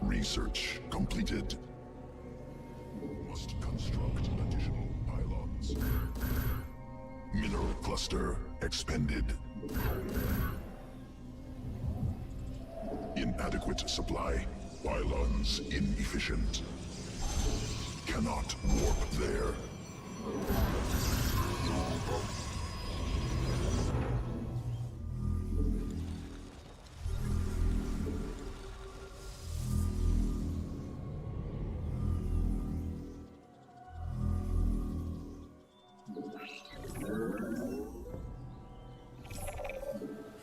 Research completed. Must construct additional pylons. Mineral cluster expended. Inadequate supply. Pylons inefficient. Cannot warp there.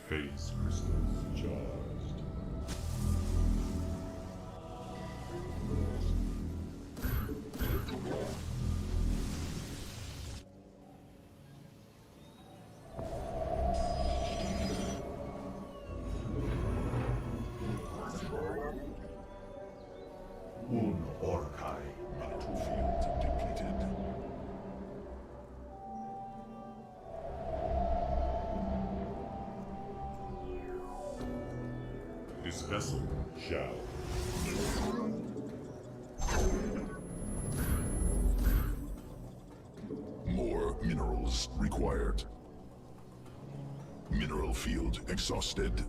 Phase crystals charged. This vessel shall. More minerals required. Mineral field exhausted.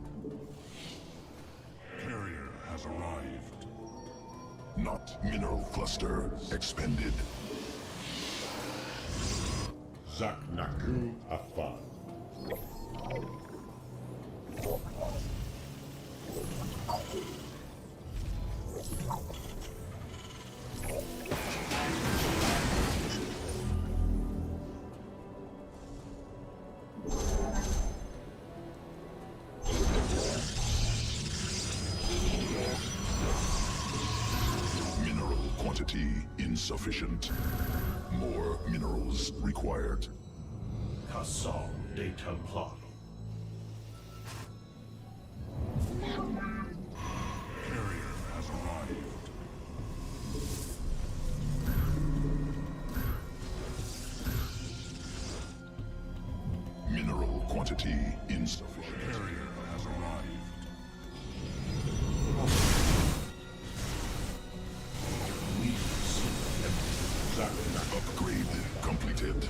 Carrier has arrived. Not mineral cluster expended. Zaknaku Afan. Mineral quantity insufficient. More minerals required. Cassol de Templar. Carrier has arrived. Mineral quantity insufficient. Carrier has arrived. Upgrade completed.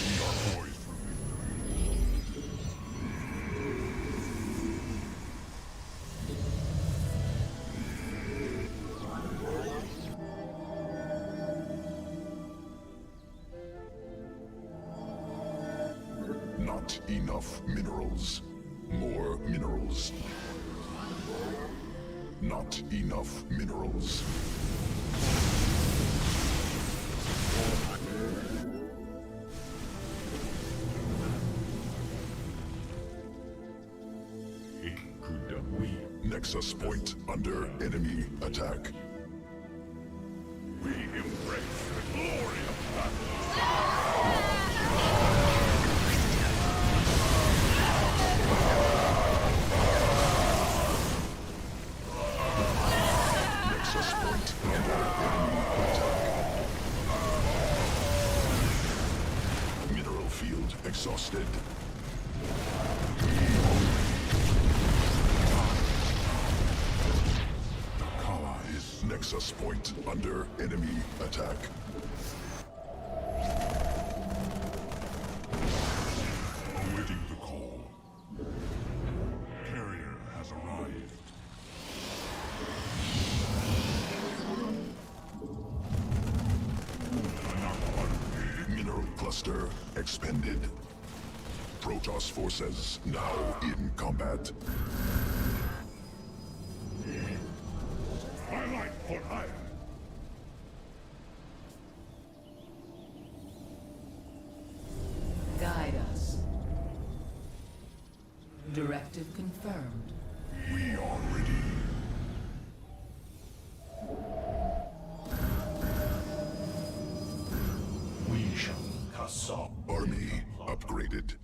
We are poised for Not enough minerals. More minerals. Not enough minerals. Ikkudawi. Nexus point under enemy attack. We embrace the glory of battle. Nexus point under enemy attack. Mineral field exhausted. Kala is Nexus point under enemy attack. Awaiting the call. Carrier has arrived. Mineral cluster expended. Protoss forces now in combat. I like for hire. Guide us. Directive confirmed. We are ready. We shall Cassol. Army upgraded.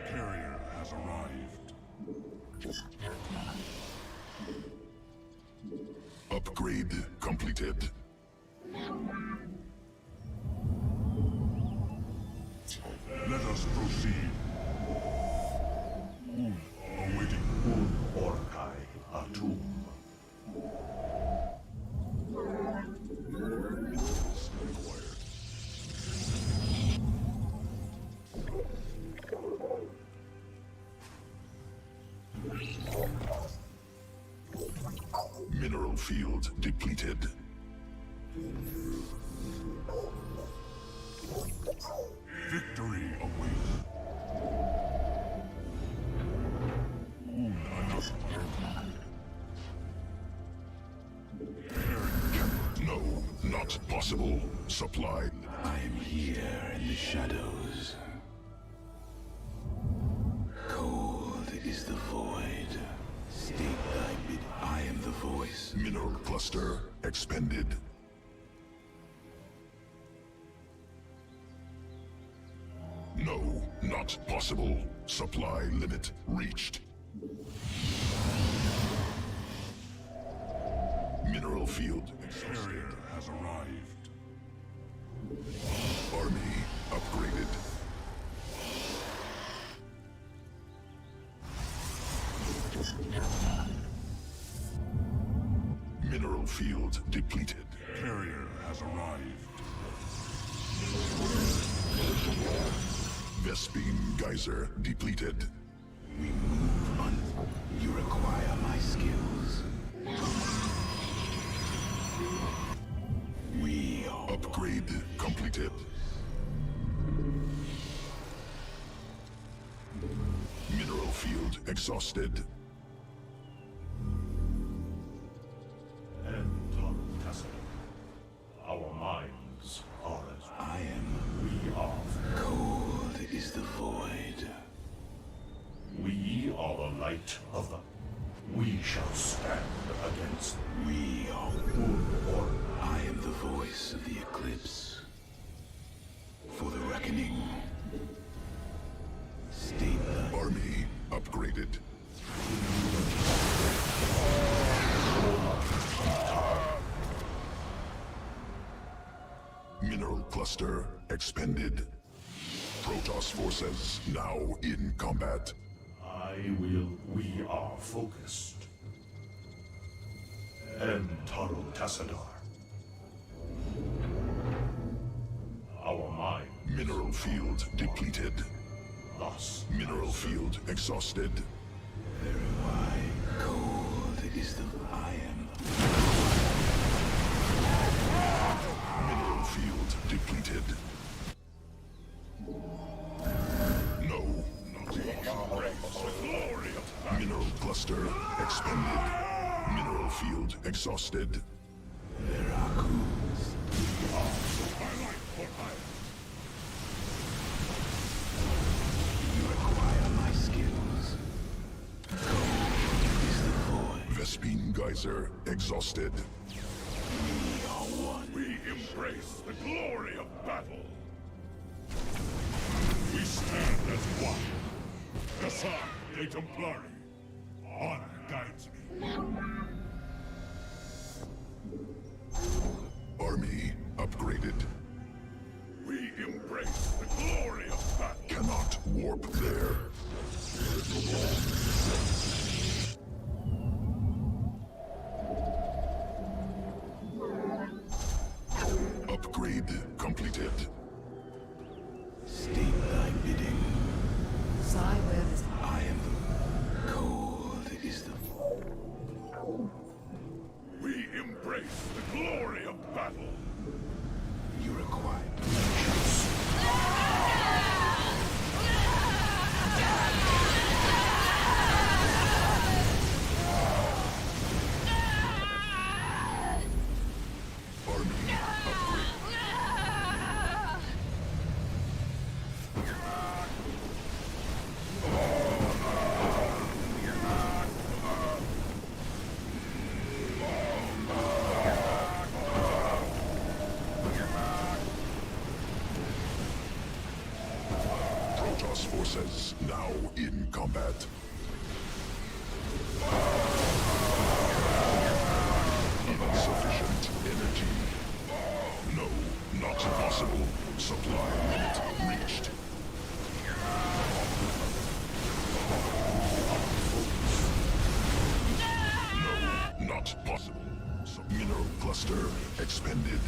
Carrier has arrived. Upgrade completed. Let us proceed. Awaiting. Orkai Atum. Mineral field depleted. Victory awaits. No, not possible. Supply. I am here in the shadows. Cold is the void. State thy bid. I am the voice. Mineral cluster expended. No, not possible. Supply limit reached. Mineral field. Carrier has arrived. Army upgraded. Mineral field depleted. Carrier has arrived. Vespine geyser depleted. We move on. You require my skills. We are Upgrade completed. Mineral field exhausted. Untitled Chapter. Our minds are as I am. we are. Cold is the void. We are the light of the. We shall stand against them. We are Good or I am the voice of the eclipse. For the reckoning. State the Army upgraded. Mineral cluster expended. Protoss forces now in combat. we are focused. Untitled Chapter. Our mind, Mineral field depleted. thus, Mineral field exhausted. very wide. Cold is the I am. Mineral field depleted. No, not Glory of Mineral cluster expended. Mineral field exhausted. Veracruz. You require my skills. Cold is the void. Vespine geyser exhausted. We are one. We embrace the glory of battle. We stand as one. Gassar de Templari. Honor guides me. Army upgraded. We embrace the glory of battle. Cannot warp there. Upgrade completed. State thy bidding. Cybers I am the cold is the We embrace the glory of battle. you require. Army upgrade. Protoss forces now in combat. Insufficient energy. No, not possible. Supply limit reached. No, not possible. Mineral cluster expended.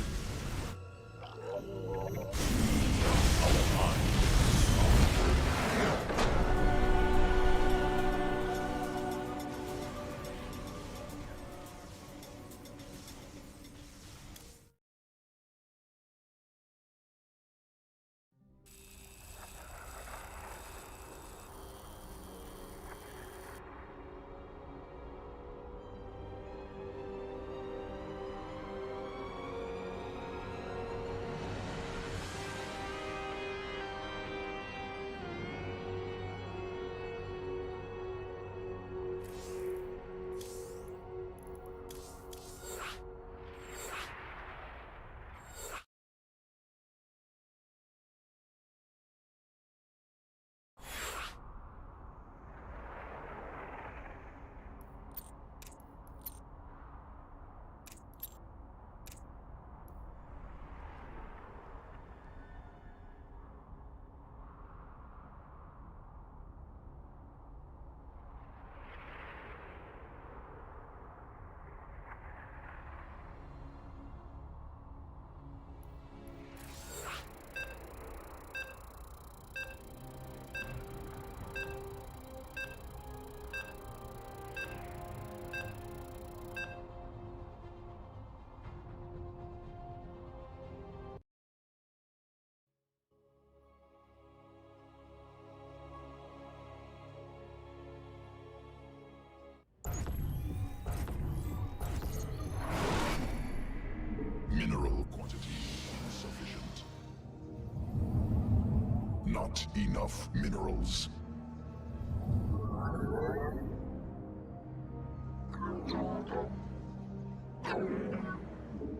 Not enough minerals.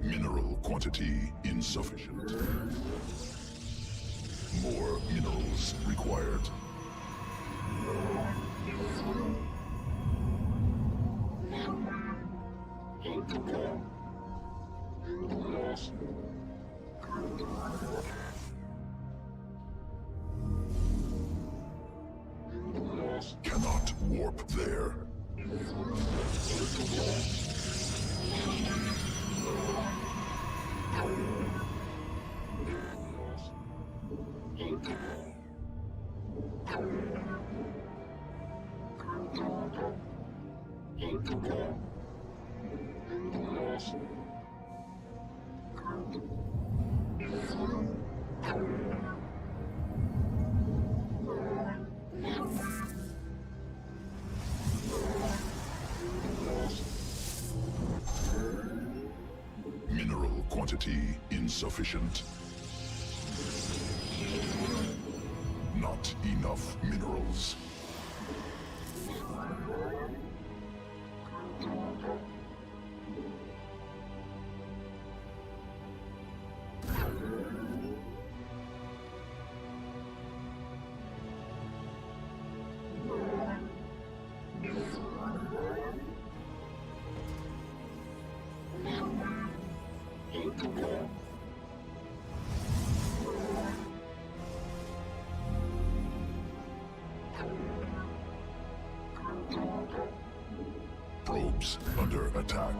Mineral quantity insufficient. More minerals required. Cannot warp there. Mineral quantity insufficient. Not enough minerals. Probes under attack.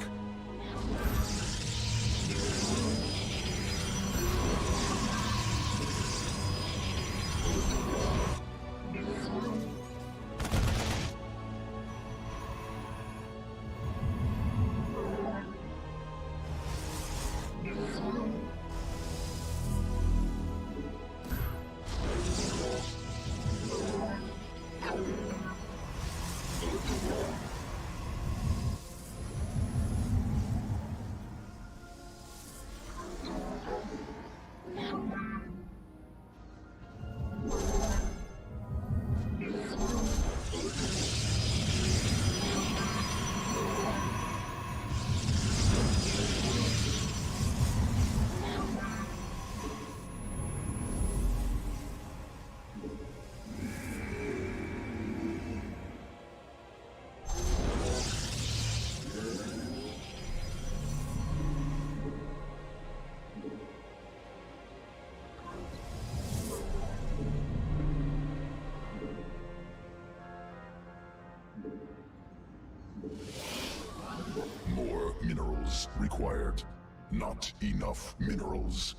More minerals required. Not enough minerals.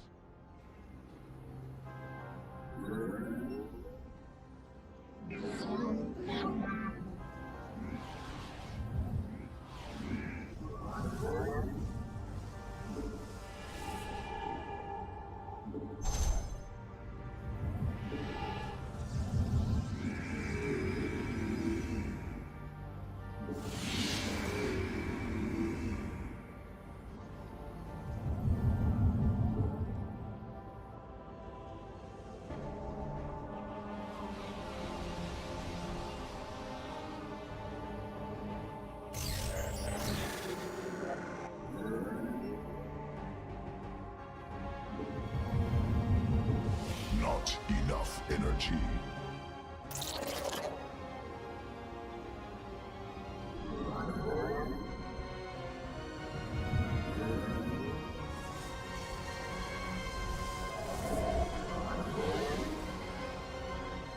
Not enough energy.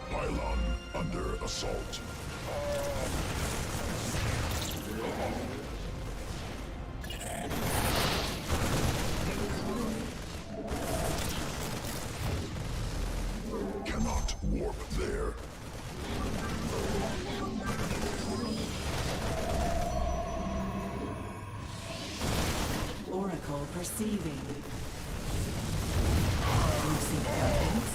Pylon under assault. Cannot warp there. Oracle perceiving. Lucid weapons.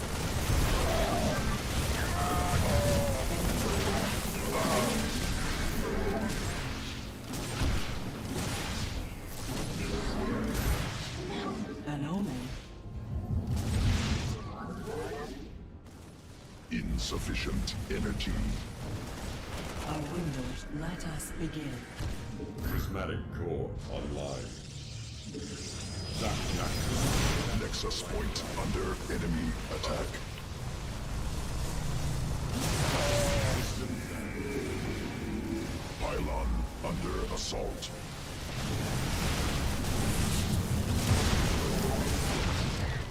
An omen. insufficient energy. Our windows, let us begin. Prismatic core online. Zap. Nexus point under enemy attack. Pylon under assault.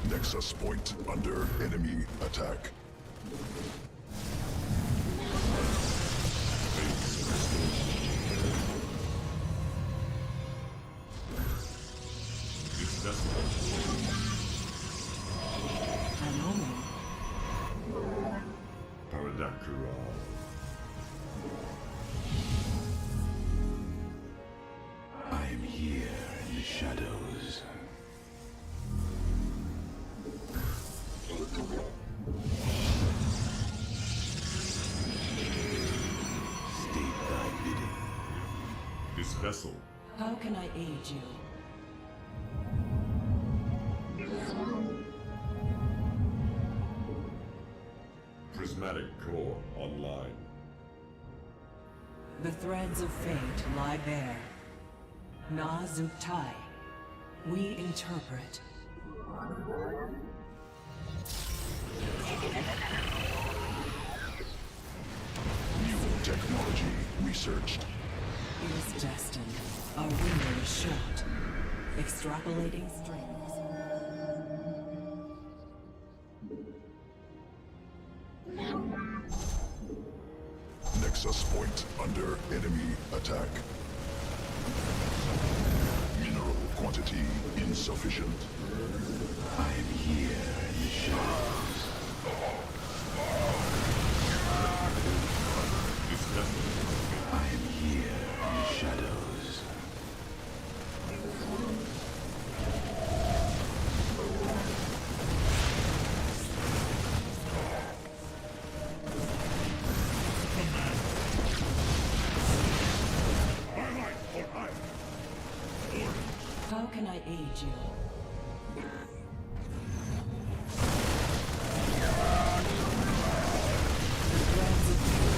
Nexus point under enemy attack. This vessel. An omen. Paradakura. I am here in the shadows. State thy bidding. This vessel. How can I aid you? Prismatic core online. The threads of fate lie bare. Na-Zut-Tai. We interpret. New technology researched. It is destined. Our window is short. Extrapolating strings. Nexus point under enemy attack. Mineral quantity insufficient. I am here in the shadows. This vessel. I am here in the shadows. How can I aid you? The threads of fate.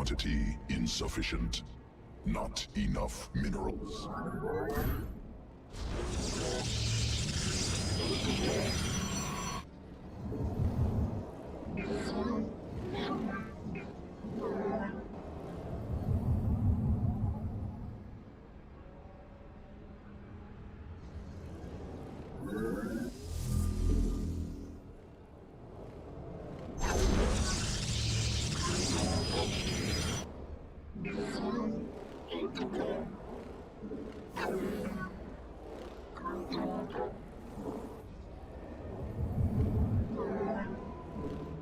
Quantity insufficient. Not enough minerals.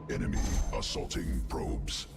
Enemy assaulting probes.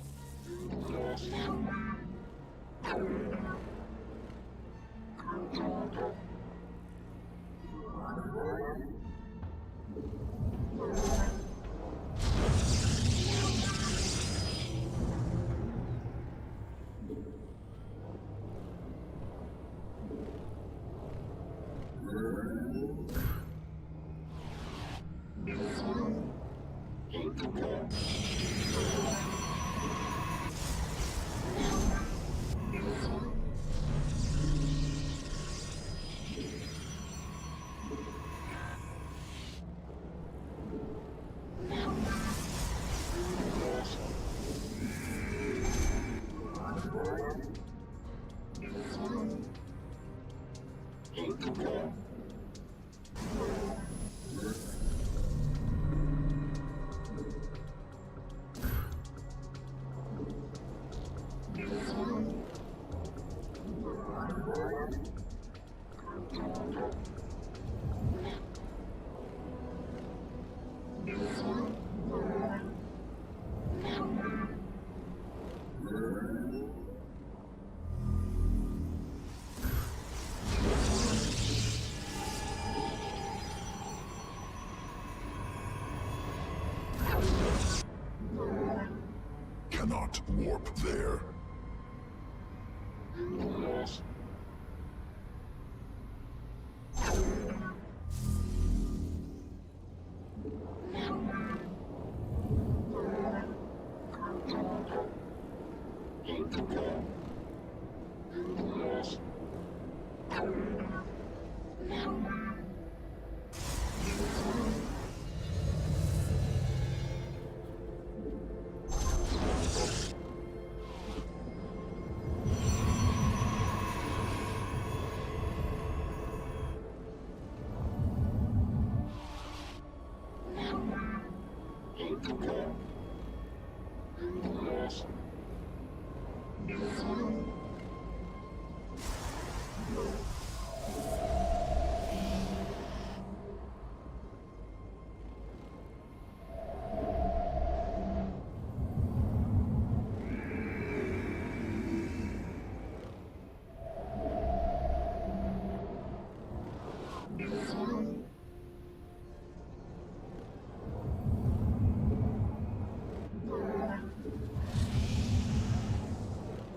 Cannot warp there.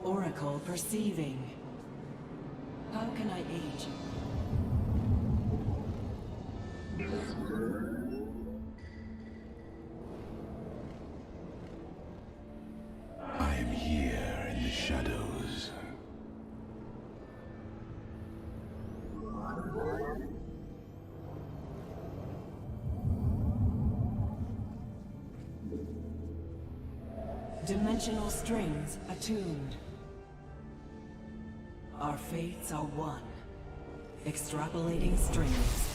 Oracle perceiving. How can I aid you? I am here in the shadows. Dimensional strings attuned. Our fates are one. Extrapolating strings.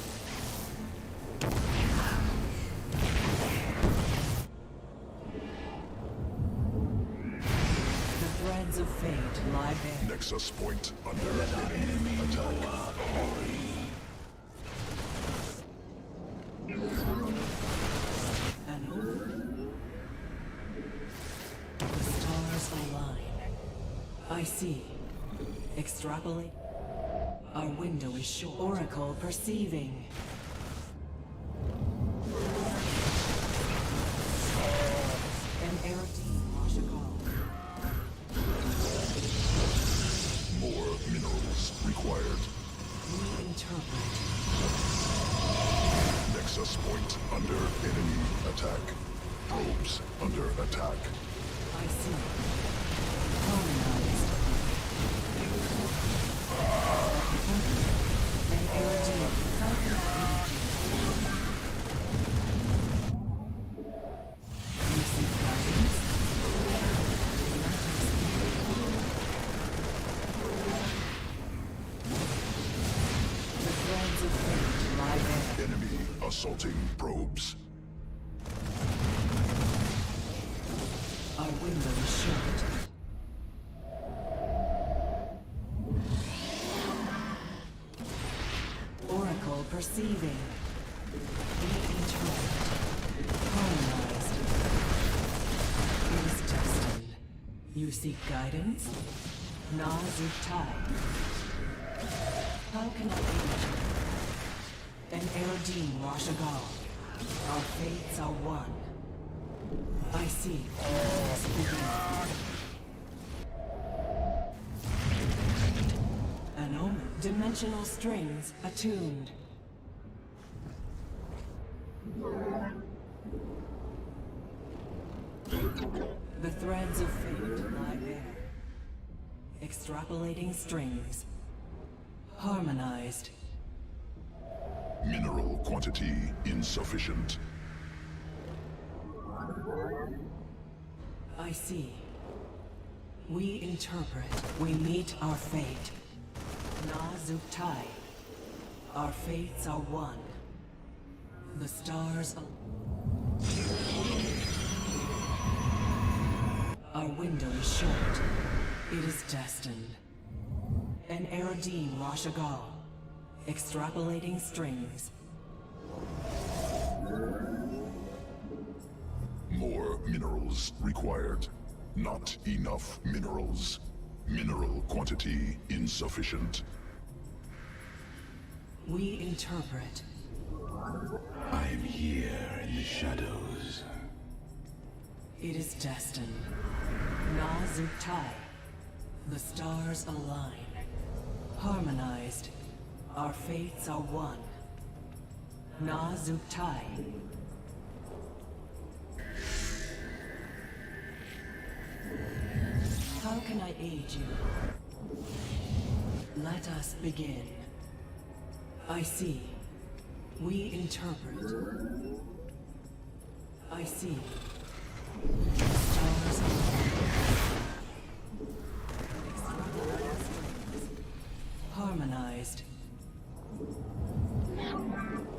The threads of fate lie bare. Nexus point under enemy attack. And the stars align. I see. Extrapolate. Our window is short. Oracle perceiving. An Erudite Mashakal. More minerals required. We interpret. Nexus point under enemy attack. Probes under attack. I see. Harmonized. An aerodynamic falcon you seek guidance? The threads of fate lie there. Enemy assaulting probes. Our window is shut. Oracle perceiving. Be interred. Harmonized. It is destined. You seek guidance? Nazuktai. How can I aid you? An Erodine Rashagal. Our fates are one. I see. Let's begin. An omen. Dimensional strings attuned. The threads of fate lie there. Extrapolating strings. Harmonized. Mineral quantity insufficient. I see. We interpret. We meet our fate. Nazuktai. Our fates are one. The stars Our window is short. It is destined. An Erodine Rashagal. Extrapolating strings. More minerals required. Not enough minerals. Mineral quantity insufficient. We interpret. I am here in the shadows. It is destined. Nazuktai. The stars align. Harmonized. Our fates are one. Nazuktai. How can I aid you? Let us begin. I see. We interpret. I see. Stars harmonized.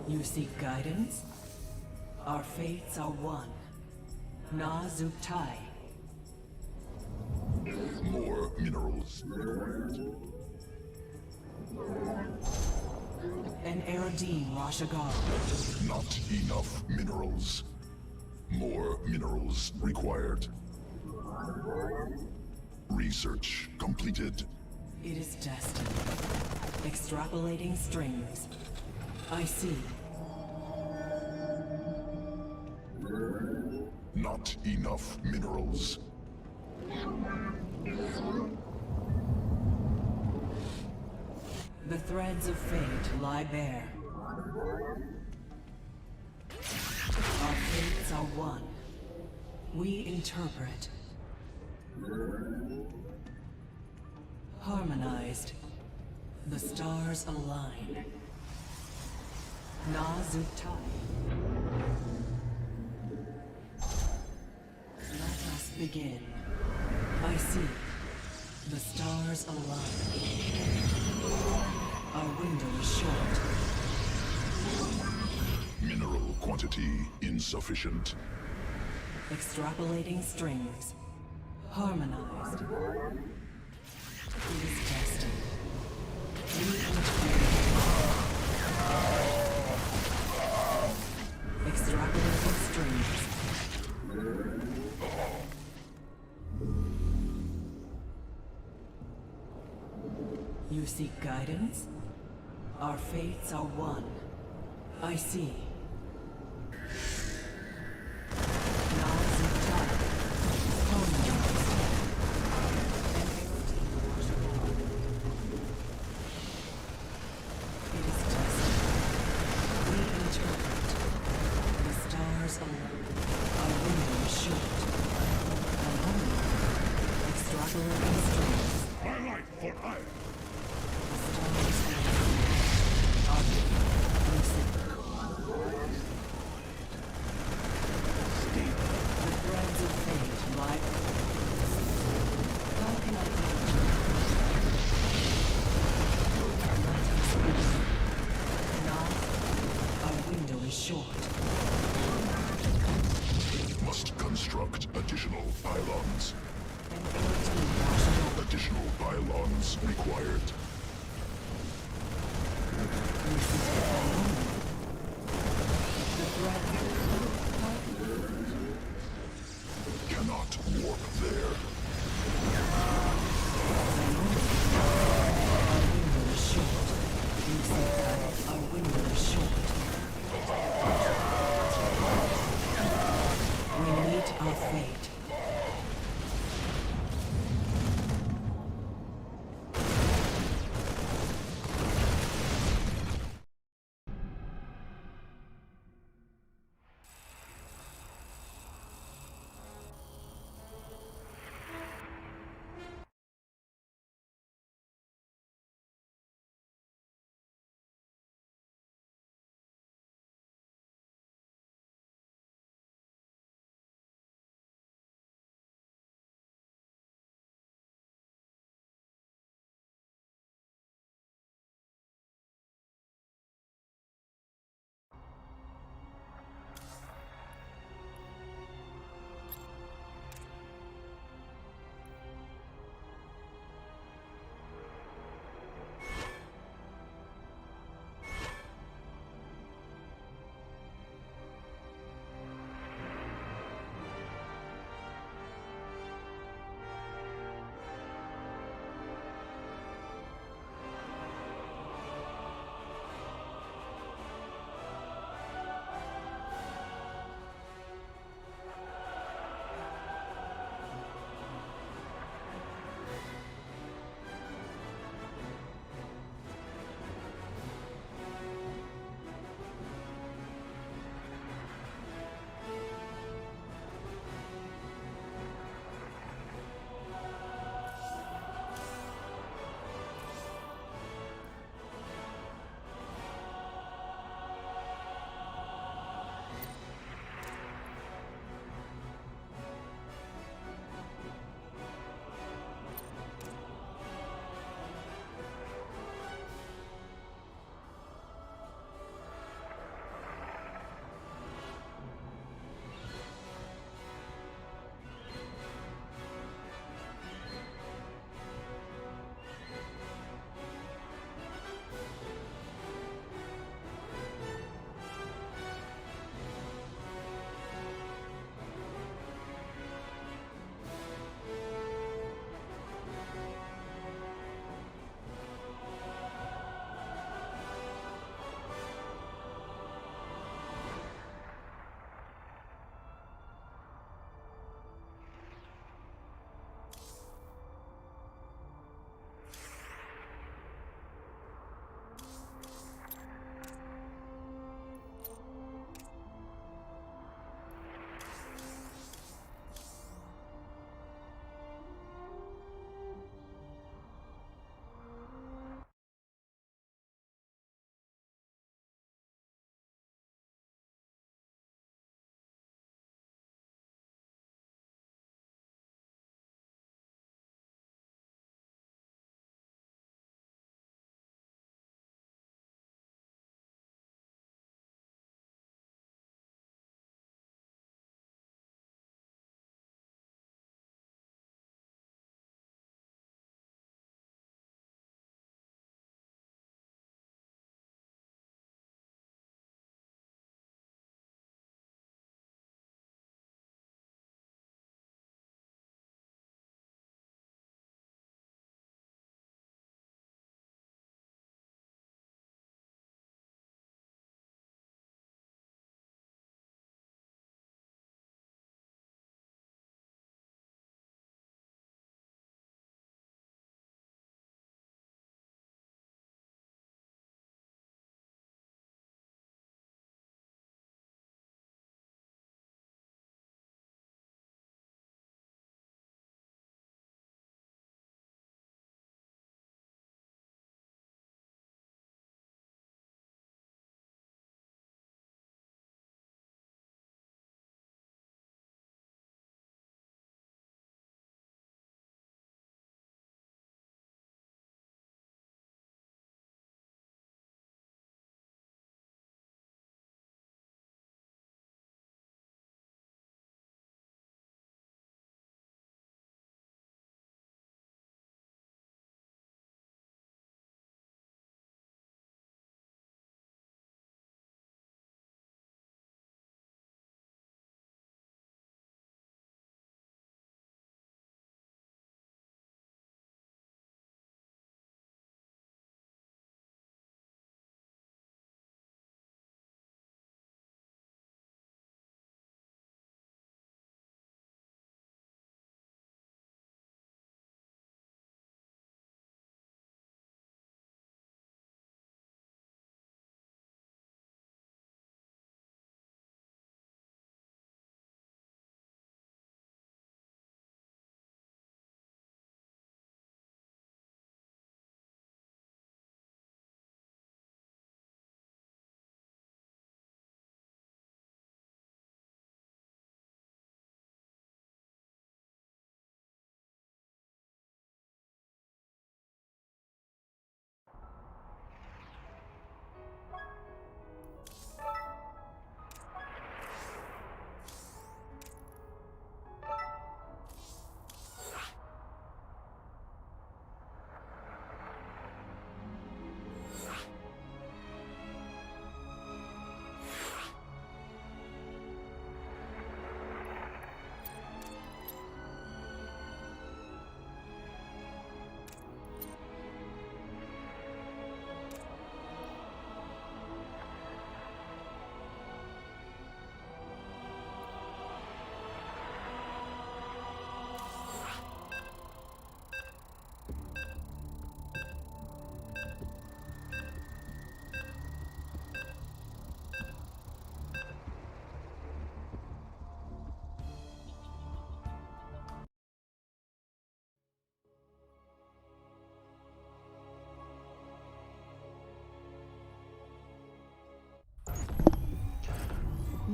You seek guidance? Our fates are one. Nazuktai. More minerals. An Erodine Rashagal. Not enough minerals. More minerals required. Research completed. It is destined. Extrapolating strings. I see. Not enough minerals. The threads of fate lie bare. Our fates are one. We interpret. Harmonized. The stars align. Nazuktai. Let us begin. I see. The stars align. Our window is short. Mineral quantity insufficient. Extrapolating strings. Harmonized. It is destined. We interpret. Extrapolating strings. You seek guidance? Our fates are one. I see. Nazuktai. Harmonized. It is destined. We interpret. The stars align. Our window is short. Extrapolating Cannot warp there. Our window is short. We meet our fate.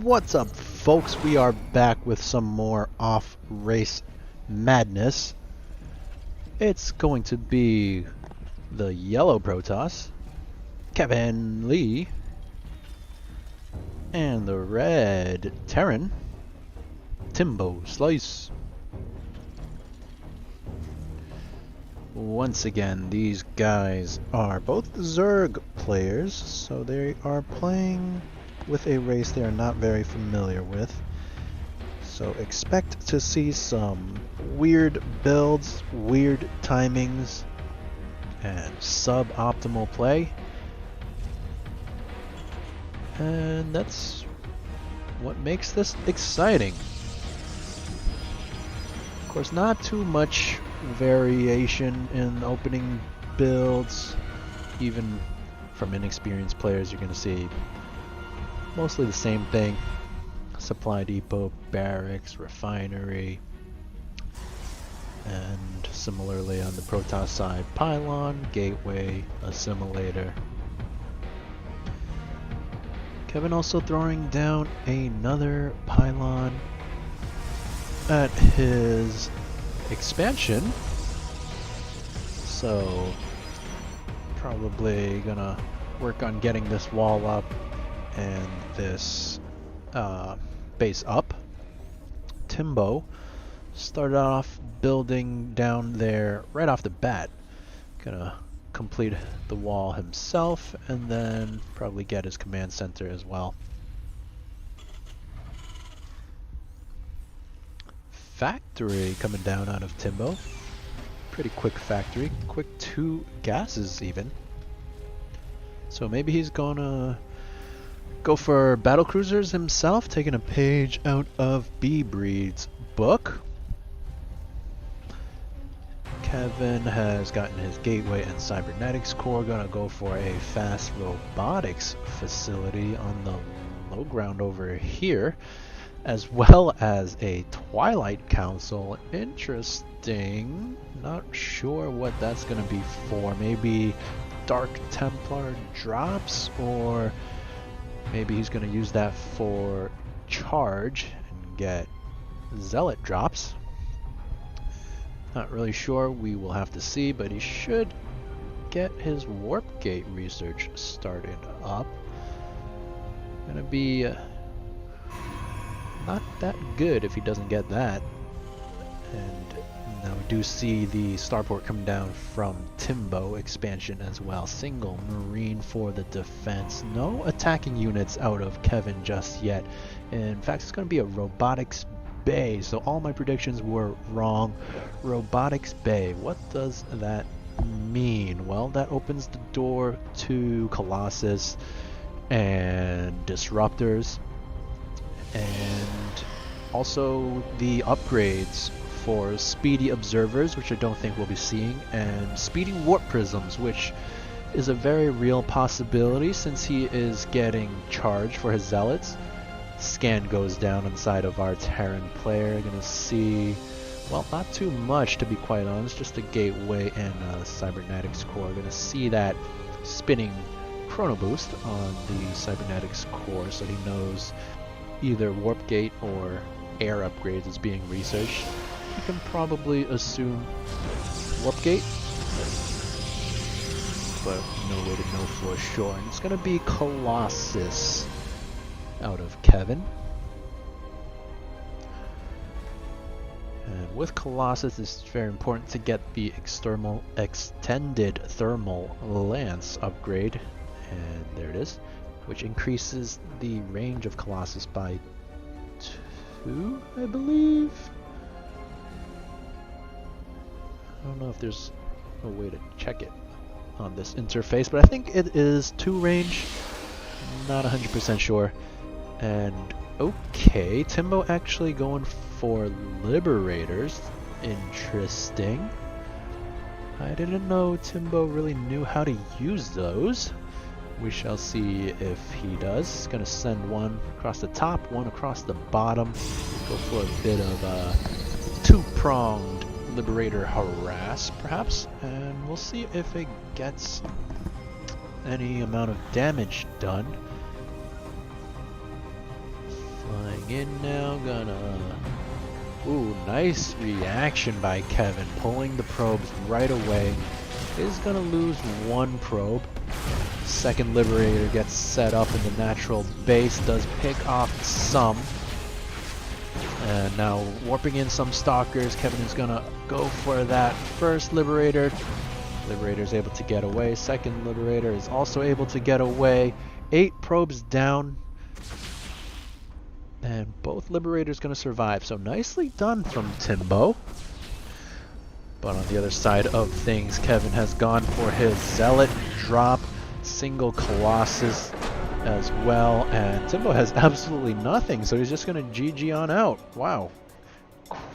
What's up, folks? We are back with some more off-race madness. It's going to be the yellow Protoss, kevinnleee, and the red Terran, TimboSlice. Once again, these guys are both Zerg players, so they are playing with a race they are not very familiar with. So expect to see some weird builds, weird timings, and suboptimal play. And that's what makes this exciting. Of course, not too much variation in opening builds. Even from inexperienced players, you're going to see mostly the same thing. Supply depot, barracks, refinery, and similarly on the Protoss side, pylon, gateway, assimilator. Kevin also throwing down another pylon at his expansion, so probably gonna work on getting this wall up and this base up. Timbo started off building down there right off the bat. Gonna complete the wall himself and then probably get his command center as well. Factory coming down out of Timbo. Pretty quick factory. Quick 2 gases even. So maybe he's gonna go for battle cruisers himself, taking a page out of bbreed's book. Kevin has gotten his gateway and cybernetics core. Gonna go for a fast robotics facility on the low ground over here, as well as a Twilight Council. Interesting. Not sure what that's gonna be for. Maybe Dark Templar drops, or maybe he's gonna use that for charge and get Zealot drops. Not really sure, we will have to see, but he should get his warp gate research started up. Gonna be not that good if he doesn't get that. And now we do see the starport come down from Timbo expansion as well. Single marine for the defense. No attacking units out of Kevin just yet. In fact, it's going to be a robotics bay, so all my predictions were wrong. Robotics bay, what does that mean? Well, that opens the door to Colossus and disruptors, and also the upgrades for speedy observers, which I don't think we'll be seeing, and speedy warp prisms, which is a very real possibility since he is getting charged for his zealots. Scan goes down on the side of our Terran player. Gonna see, well, not too much to be quite honest, just a gateway and a cybernetics core. Gonna see that spinning chrono boost on the cybernetics core, so he knows either warp gate or air upgrades is being researched. You can probably assume warp gate, but no way to know for sure. And it's gonna be Colossus out of Kevin. And with Colossus, it's very important to get the extended thermal lance upgrade, and there it is, which increases the range of Colossus by 2, I believe. I don't know if there's a way to check it on this interface, but I think it is 2 range. Not 100% sure. And okay, Timbo actually going for Liberators. Interesting. I didn't know Timbo really knew how to use those. We shall see if he does. Gonna send one across the top, one across the bottom. Go for a bit of a 2-pronged Liberator harass, perhaps. And we'll see if it gets any amount of damage done. Flying in now, gonna... Ooh, nice reaction by Kevin, pulling the probes right away. Is gonna lose one probe. Second Liberator gets set up in the natural base, does pick off some. And now warping in some Stalkers, Kevin is gonna go for that first Liberator. Liberator is able to get away. Second Liberator is also able to get away. 8 probes down. And both Liberators going to survive. So nicely done from Timbo. But on the other side of things, Kevin has gone for his Zealot drop. Single Colossus as well. And Timbo has absolutely nothing. So he's just going to GG on out. Wow.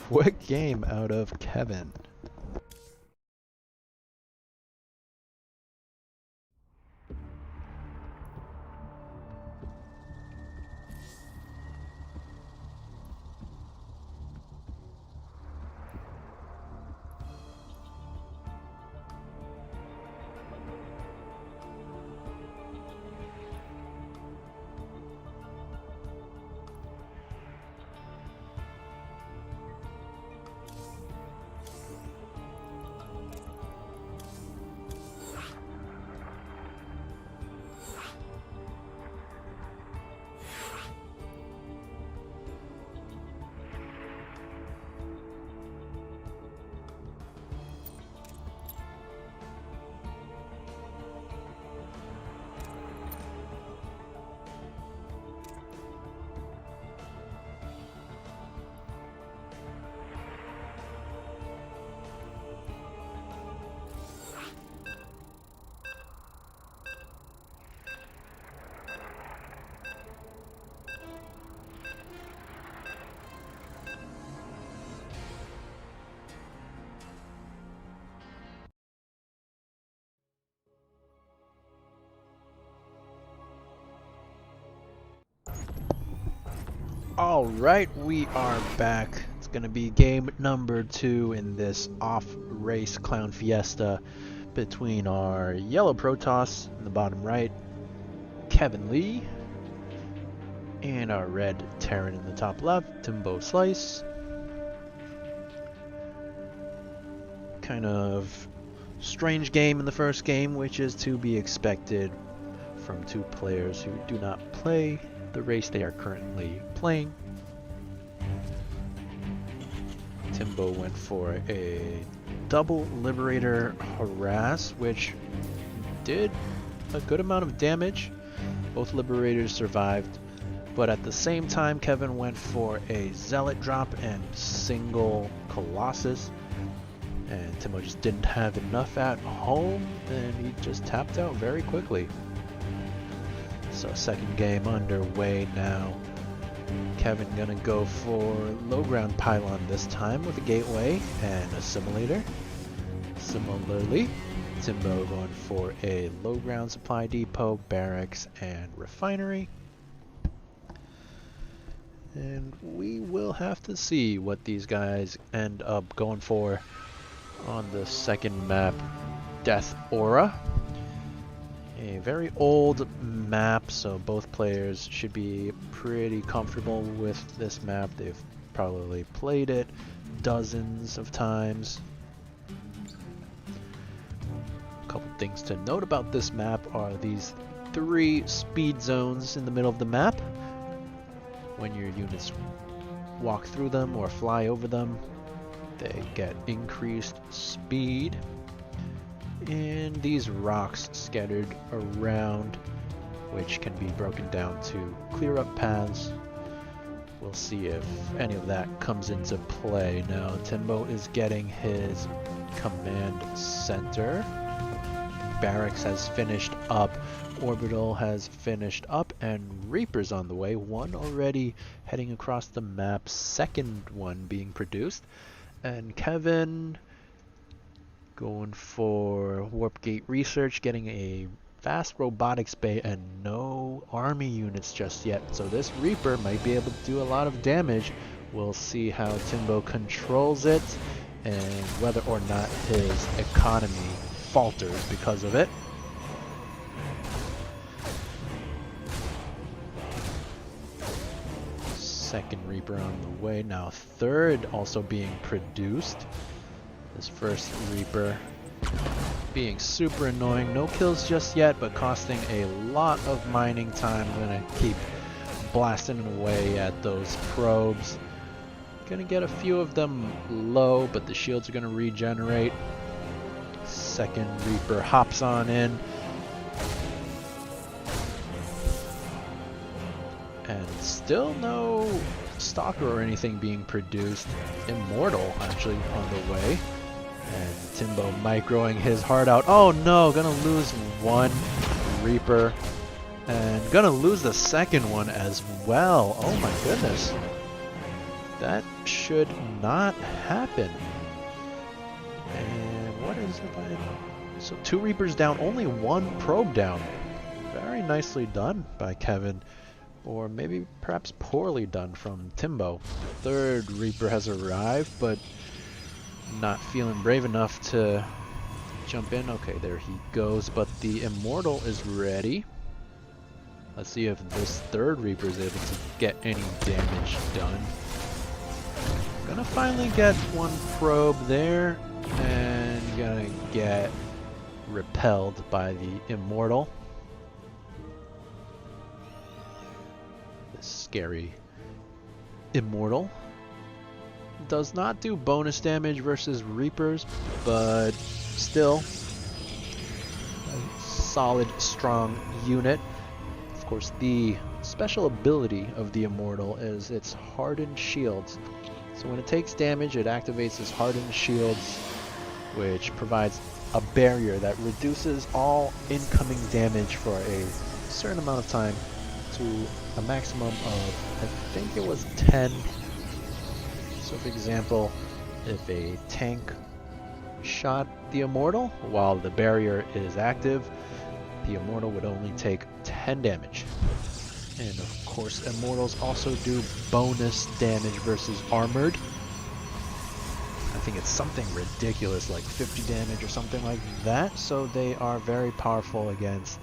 Quick game out of Kevin. Alright, we are back. It's going to be game number 2 in this off-race clown fiesta between our yellow Protoss in the bottom right, Kevinnleee, and our red Terran in the top left, TimboSlice. Kind of strange game in the first game, which is to be expected from two players who do not play the race they are currently playing. Timbo went for a double Liberator harass, which did a good amount of damage. Both Liberators survived, but at the same time Kevin went for a Zealot drop and single Colossus, and Timbo just didn't have enough at home and he just tapped out very quickly. So second game underway now. Kevin gonna go for low ground pylon this time with a gateway and assimilator. Similarly, Timbo going for a low ground supply depot, barracks, and refinery. And we will have to see what these guys end up going for on the second map, Death Aura. A very old map, so both players should be pretty comfortable with this map. They've probably played it dozens of times. A couple things to note about this map are these 3 speed zones in the middle of the map. When your units walk through them or fly over them, they get increased speed. And these rocks scattered around, which can be broken down to clear up paths. We'll see if any of that comes into play. Now Timbo is getting his command center. Barracks has finished up, Orbital has finished up, and Reaper's on the way. One already heading across the map, second one being produced. And Kevin going for Warp Gate research, getting a fast robotics bay and no army units just yet. So this Reaper might be able to do a lot of damage. We'll see how Timbo controls it and whether or not his economy falters because of it. Second Reaper on the way. Now third also being produced. This first Reaper being super annoying. No kills just yet, but costing a lot of mining time. Gonna keep blasting away at those probes. Gonna get a few of them low, but the shields are gonna regenerate. Second Reaper hops on in. And still no Stalker or anything being produced. Immortal actually on the way. And Timbo microing his heart out. Oh no, gonna lose one Reaper. And gonna lose the second one as well. Oh my goodness. That should not happen. And what is it by... So 2 Reapers down, only 1 probe down. Very nicely done by Kevin. Or maybe perhaps poorly done from Timbo. Third Reaper has arrived, but not feeling brave enough to jump in. Okay, there he goes, but the Immortal is ready. Let's see if this third Reaper is able to get any damage done. Gonna finally get 1 probe there, and gonna get repelled by the Immortal. This scary Immortal does not do bonus damage versus Reapers, but still a solid, strong unit. Of course, the special ability of the Immortal is its hardened shields. So when it takes damage, it activates its hardened shields, which provides a barrier that reduces all incoming damage for a certain amount of time to a maximum of, I think it was 10. So for example, if a tank shot the Immortal while the barrier is active, the Immortal would only take 10 damage. And of course, Immortals also do bonus damage versus Armored. I think it's something ridiculous, like 50 damage or something like that. So they are very powerful against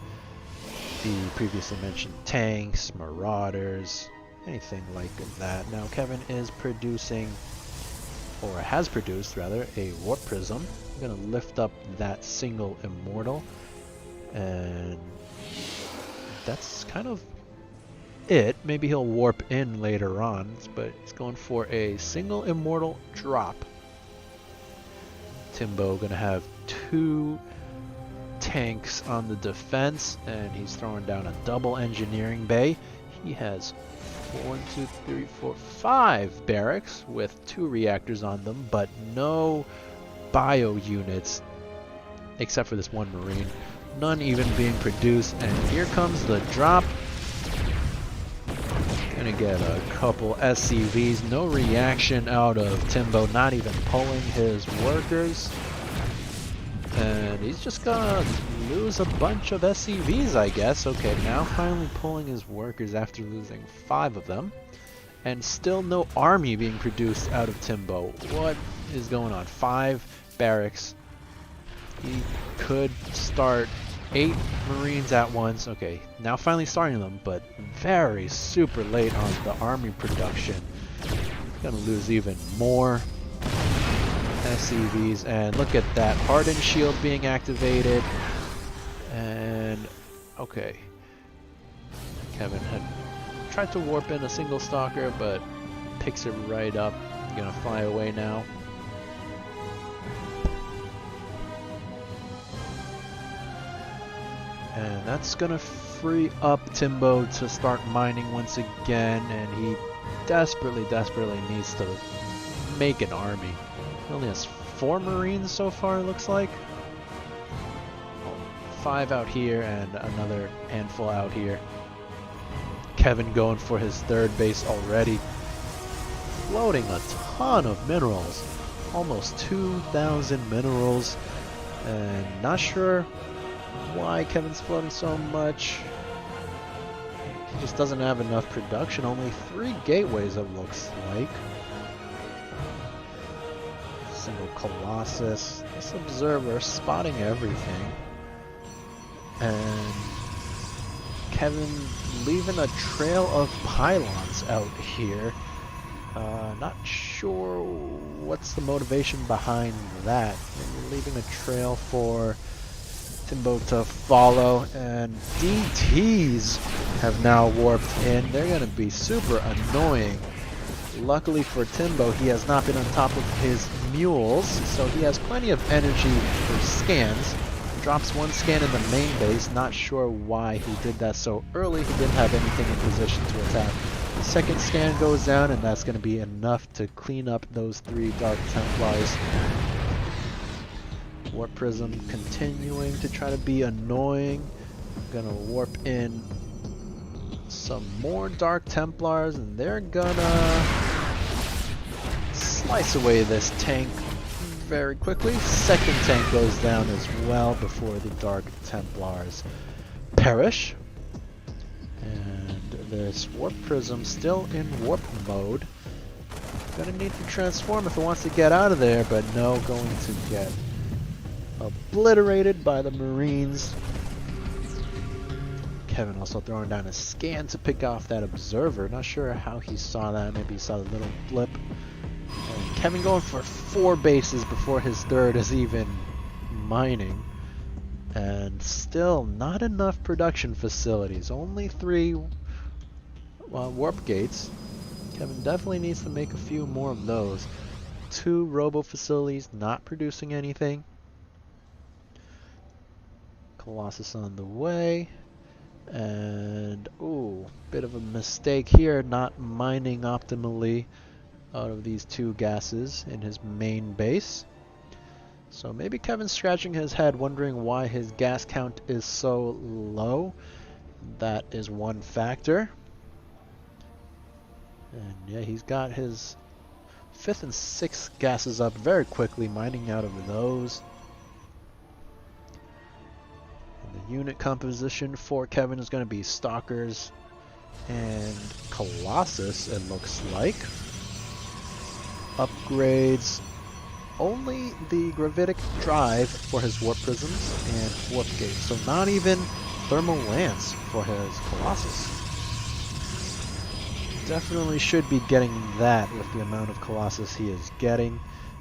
the previously mentioned tanks, Marauders, anything like that. Now Kevin is producing, or has produced rather, a Warp Prism. I'm going to lift up that single Immortal, and that's kind of it. Maybe he'll warp in later on, but he's going for a single Immortal drop. Timbo going to have 2 tanks on the defense, and he's throwing down a double engineering bay. He has 5 barracks with 2 reactors on them, but no bio units except for this 1 Marine. None even being produced, and here comes the drop. Gonna get a couple SCVs. No reaction out of Timbo, not even pulling his workers. And he's just gonna lose a bunch of SCVs, I guess. Okay, now finally pulling his workers after losing 5 of them. And still no army being produced out of Timbo. What is going on? 5 barracks. He could start 8 Marines at once. Okay, now finally starting them, but very super late on the army production. Gonna lose even more SCVs, and look at that hardened shield being activated. And okay, Kevin had tried to warp in a single Stalker, but picks it right up. Gonna fly away now. And that's gonna free up Timbo to start mining once again, and he desperately needs to make an army. He only has 4 Marines so far, it looks like. 5 out here and another handful out here. Kevin going for his 3rd base already. Floating a ton of minerals. Almost 2,000 minerals. And not sure why Kevin's floating so much. He just doesn't have enough production. Only 3 gateways, it looks like. Single Colossus. This observer spotting everything. And Kevin leaving a trail of pylons out here. Not sure what's the motivation behind that. Maybe leaving a trail for Timbo to follow, and DTs have now warped in. They're going to be super annoying. Luckily for Timbo, he has not been on top of his mules, so he has plenty of energy for scans. Drops one scan in the main base, not sure why he did that so early. He didn't have anything in position to attack. The second scan goes down, and that's going to be enough to clean up those 3 Dark Templars. Warp Prism continuing to try to be annoying. Gonna warp in some more Dark Templars, and they're gonna slice away this tank very quickly. Second tank goes down as well before the Dark Templars perish. And this Warp Prism still in warp mode. Gonna need to transform if it wants to get out of there, but no, going to get obliterated by the Marines. Kevin also throwing down a scan to pick off that observer. Not sure how he saw that. Maybe he saw the little blip. And Kevin going for 4 bases before his third is even mining. And still not enough production facilities. Only 3 warp gates. Kevin definitely needs to make a few more of those. 2 robo facilities not producing anything. Colossus on the way. And, ooh, bit of a mistake here, not mining optimally out of these 2 gases in his main base. So maybe Kevin's scratching his head wondering why his gas count is so low. That is one factor. And yeah, he's got his 5th and 6th gases up very quickly, mining out of those. And the unit composition for Kevin is going to be Stalkers and Colossus, it looks like. Upgrades, only the gravitic drive for his warp prisms and warp gates, so not even thermal lance for his Colossus. Definitely should be getting that with the amount of Colossus he is getting.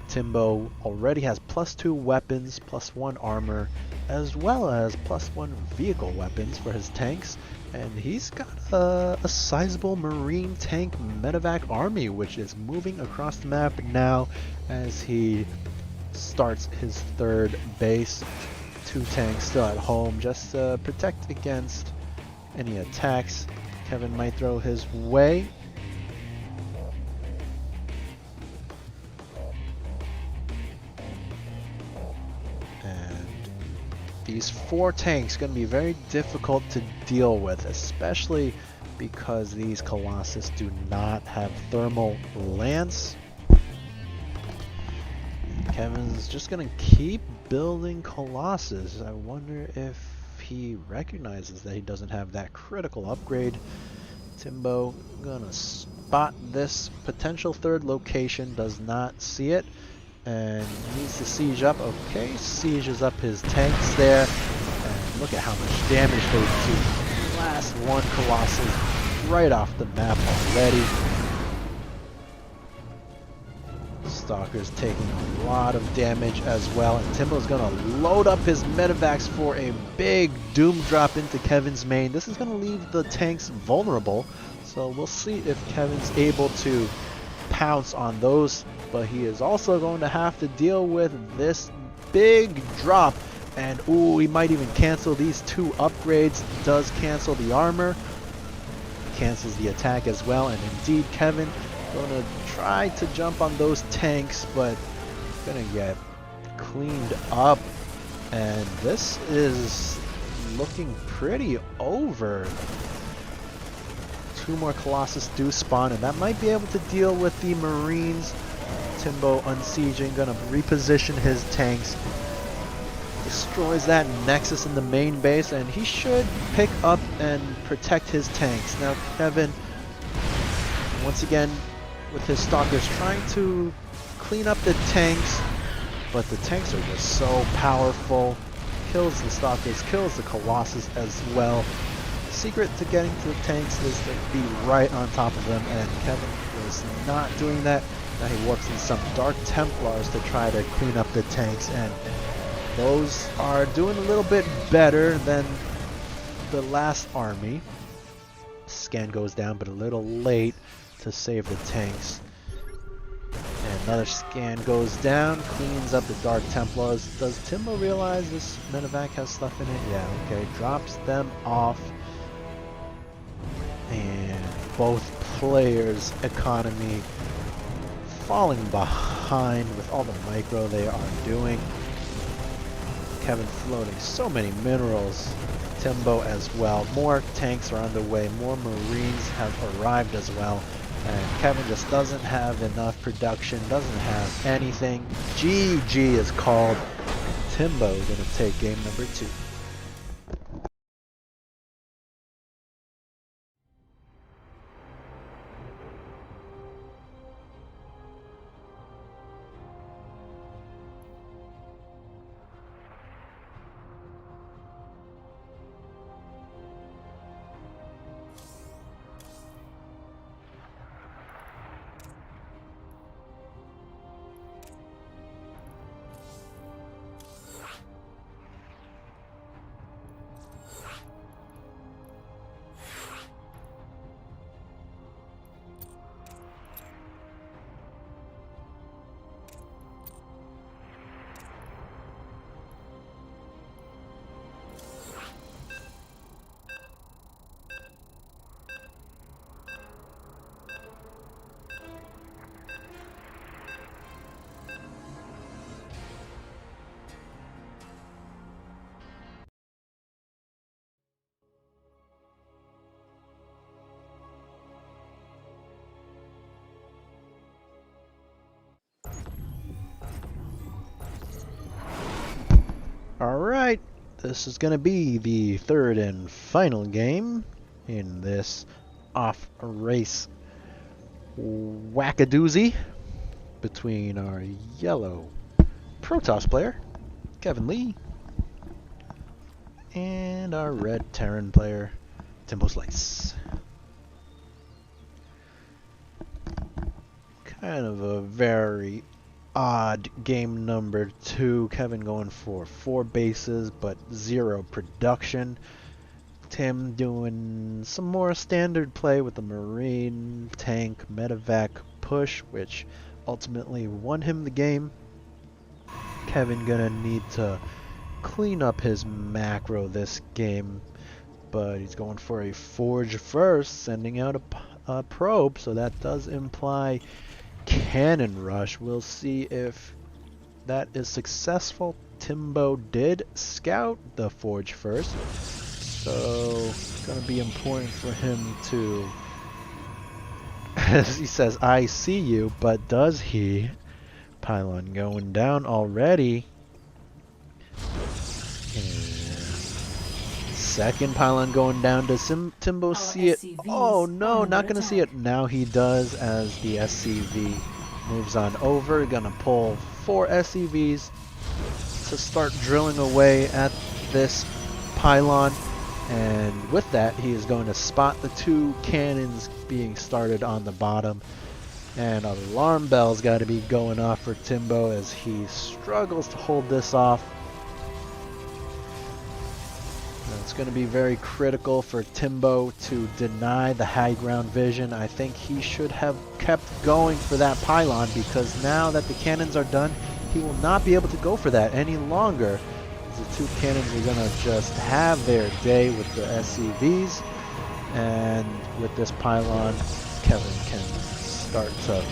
Timbo already has +2 weapons, +1 armor, as well as +1 vehicle weapons for his tanks, and he's got a sizable Marine tank medevac army, which is moving across the map now as he starts his 3rd base. 2 tanks still at home just to protect against any attacks Kevin might throw his way. These 4 tanks going to be very difficult to deal with, especially because these Colossus do not have thermal lance. And Kevin's just going to keep building Colossus. I wonder if he recognizes that he doesn't have that critical upgrade. Timbo gonna spot this potential 3rd location, does not see it, and needs to siege up. Okay, sieges up his tanks there, and look at how much damage they do. Last one Colossus right off the map already. Stalker's taking a lot of damage as well, and Timbo's gonna load up his medevacs for a big doom drop into Kevin's main. This is gonna leave the tanks vulnerable, so we'll see if Kevin's able to pounce on those, but he is also going to have to deal with this big drop, and ooh, he might even cancel these 2 upgrades. Does cancel the armor, cancels the attack as well, and indeed Kevin gonna try to jump on those tanks, but gonna get cleaned up, and this is looking pretty over. 2 more Colossus do spawn, and that might be able to deal with the Marines. Timbo unsieging, gonna reposition his tanks. Destroys that Nexus in the main base, and he should pick up and protect his tanks. Now Kevin, once again, with his Stalkers trying to clean up the tanks, but the tanks are just so powerful. Kills the Stalkers, kills the Colossus as well. secret to getting to the tanks is to be right on top of them, and Kevin was not doing that. Now he warps in some Dark Templars to try to clean up the tanks, and those are doing a little bit better than the last army. Scan goes down, but a little late to save the tanks. And another scan goes down, cleans up the Dark Templars. Does Timbo realize this medevac has stuff in it? Yeah, okay. Drops them off. And both players' economy falling behind with all the micro they are doing. Kevin floating so many minerals. Timbo as well. More tanks are underway. More Marines have arrived as well. And Kevin just doesn't have enough production, doesn't have anything. GG is called. Timbo is going to take game number 2. Alright, this is going to be the third and final game in this off-race wackadoozy between our yellow Protoss player, Kevinnleee, and our red Terran player, TimboSlice. Kind of a very odd game number 2. Kevin going for 4 bases but 0 production. Tim doing some more standard play with the Marine, tank, medevac push, which ultimately won him the game. Kevin gonna need to clean up his macro this game, but he's going for a forge first, sending out a probe, so that does imply cannon rush. We'll see if that is successful. Timbo did scout the forge first, so it's going to be important for him to, as he says, I see you, but does he? Pylon going down already. Second pylon going down. Does Timbo see it? Oh no, not going to see it. Now he does, as the SCV moves on over. Gonna pull 4 SCVs to start drilling away at this pylon. And with that, he is going to spot the 2 cannons being started on the bottom. And alarm bells got to be going off for Timbo as he struggles to hold this off. It's going to be very critical for Timbo to deny the high ground vision. I think he should have kept going for that pylon, because now that the cannons are done, he will not be able to go for that any longer. The 2 cannons are going to just have their day with the SCVs. And with this pylon, Kevin can start to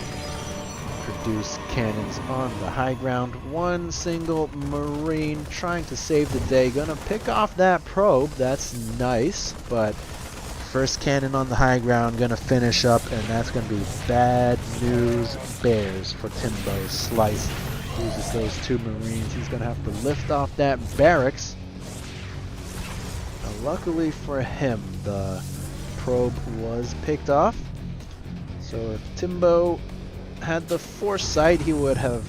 produce cannons on the high ground. 1 single Marine trying to save the day. Gonna pick off that probe. That's nice. But first cannon on the high ground gonna finish up, and that's gonna be bad news bears for TimboSlice. Loses those 2 Marines. He's gonna have to lift off that barracks. Now, luckily for him, the probe was picked off. So if Timbo had the foresight, he would have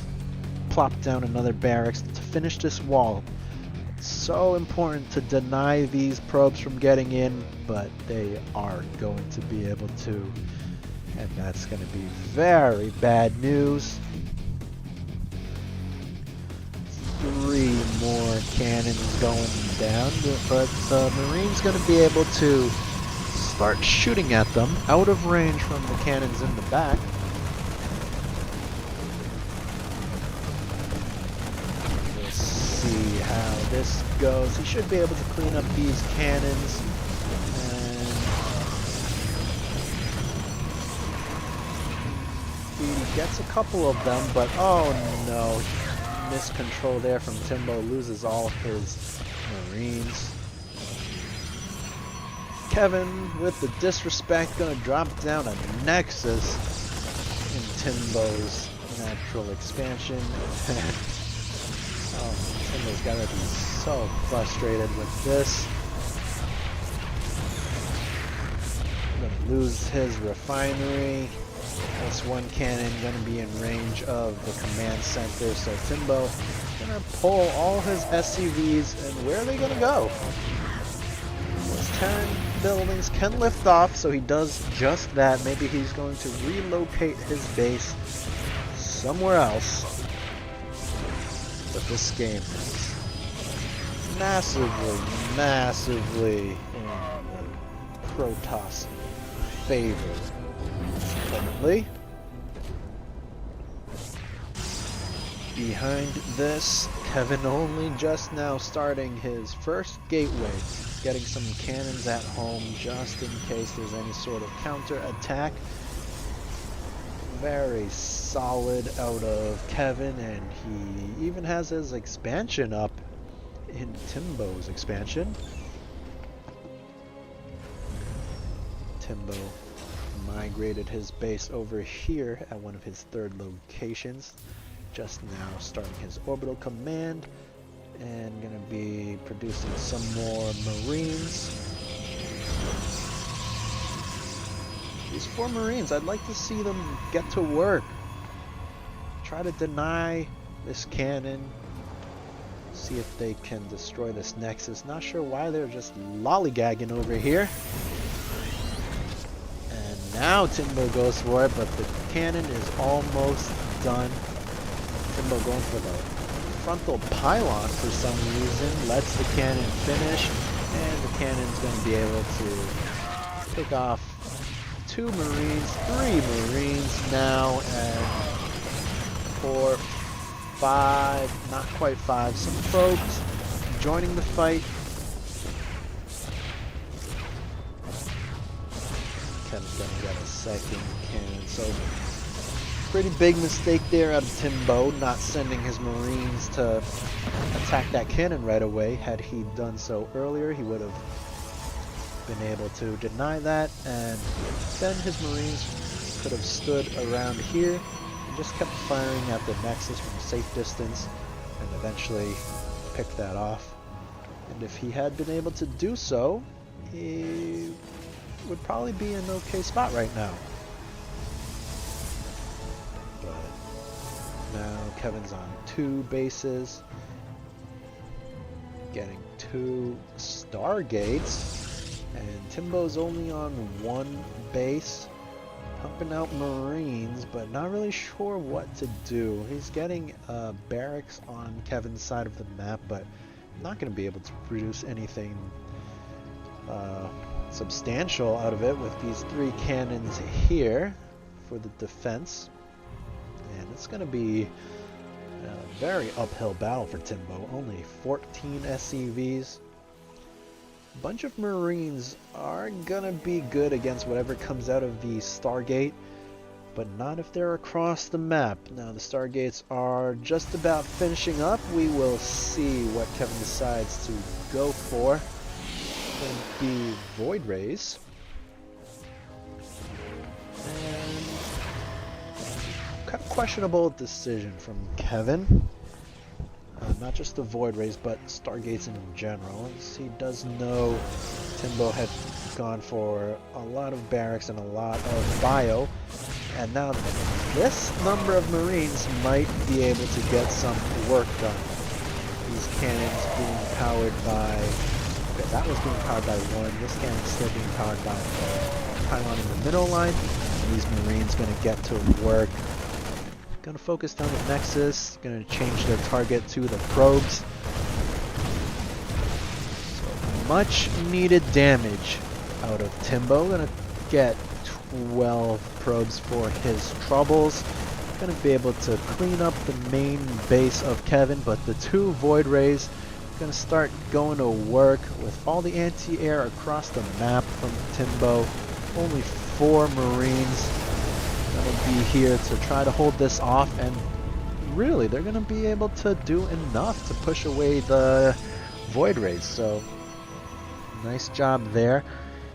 plopped down another barracks to finish this wall So important to deny these probes from getting in, but they are going to be able to. And that's going to be very bad news. 3 more cannons going down, but the Marine's going to be able to start shooting at them out of range from the cannons in the back. We'll see how this goes. He should be able to clean up these cannons. And he gets a couple of them, but oh no. Miscontrol there from Timbo, loses all his Marines. Kevin, with the disrespect, gonna drop down a Nexus in Timbo's natural expansion. Oh, Timbo's gotta be so frustrated with this. Gonna lose his refinery. This one cannon gonna be in range of the command center, so Timbo gonna pull all his SCVs, and where are they gonna go? Those Terran buildings can lift off, so he does just that. Maybe he's going to relocate his base somewhere else. But this game is massively in the Protoss favor. Definitely. Behind this, kevinnleee just now starting his first gateway, getting some cannons at home just in case there's any sort of counter attack. Very solid out of Kevin, and he even has his expansion up in Timbo's expansion. Timbo migrated his base over here at one of his 3rd locations, just now starting his orbital command, and gonna be producing some more Marines. These 4 Marines, I'd like to see them get to work. Try to deny this cannon, see if they can destroy this Nexus. Not sure why they're just lollygagging over here. Now Timbo goes for it, but the cannon is almost done. Timbo going for the frontal pylon for some reason, lets the cannon finish, and the cannon's going to be able to pick off 2 Marines, 3 Marines now, and 4, 5, not quite 5, some probes joining the fight. Kevin's gonna get a 2nd cannon, so pretty big mistake there out of Timbo, not sending his Marines to attack that cannon right away. Had he done so earlier, he would have been able to deny that, and then his Marines could have stood around here and just kept firing at the Nexus from a safe distance, and eventually picked that off. And if he had been able to do so, he would probably be in an okay spot right now. But now Kevin's on 2 bases, getting 2 Stargates, and Timbo's only on 1 base, pumping out Marines, but not really sure what to do. He's getting barracks on Kevin's side of the map, but not going to be able to produce anything substantial out of it with these 3 cannons here for the defense. And it's going to be a very uphill battle for Timbo. Only 14 SCVs. A bunch of Marines are going to be good against whatever comes out of the Stargate, but not if they're across the map. Now the Stargates are just about finishing up. We will see what Kevin decides to go for. Going to be Void Rays. And kind of questionable decision from Kevin. Not just the Void Rays, but Stargates in general. As he does know Timbo had gone for a lot of barracks and a lot of bio. And now this number of Marines might be able to get some work done. these cannons being powered by... Okay, that was being powered by one. This cannon's still being powered by the pylon in the middle line. And these Marines going to get to work. Going to focus down the Nexus. Going to change their target to the probes. So much needed damage out of Timbo. Going to get 12 probes for his troubles. Going to be able to clean up the main base of Kevin, but the two Void Rays going to start going to work with all the anti-air across the map from Timbo. Only 4 Marines going to be here to try to hold this off, and really they're going to be able to do enough to push away the Void Rays. So nice job there.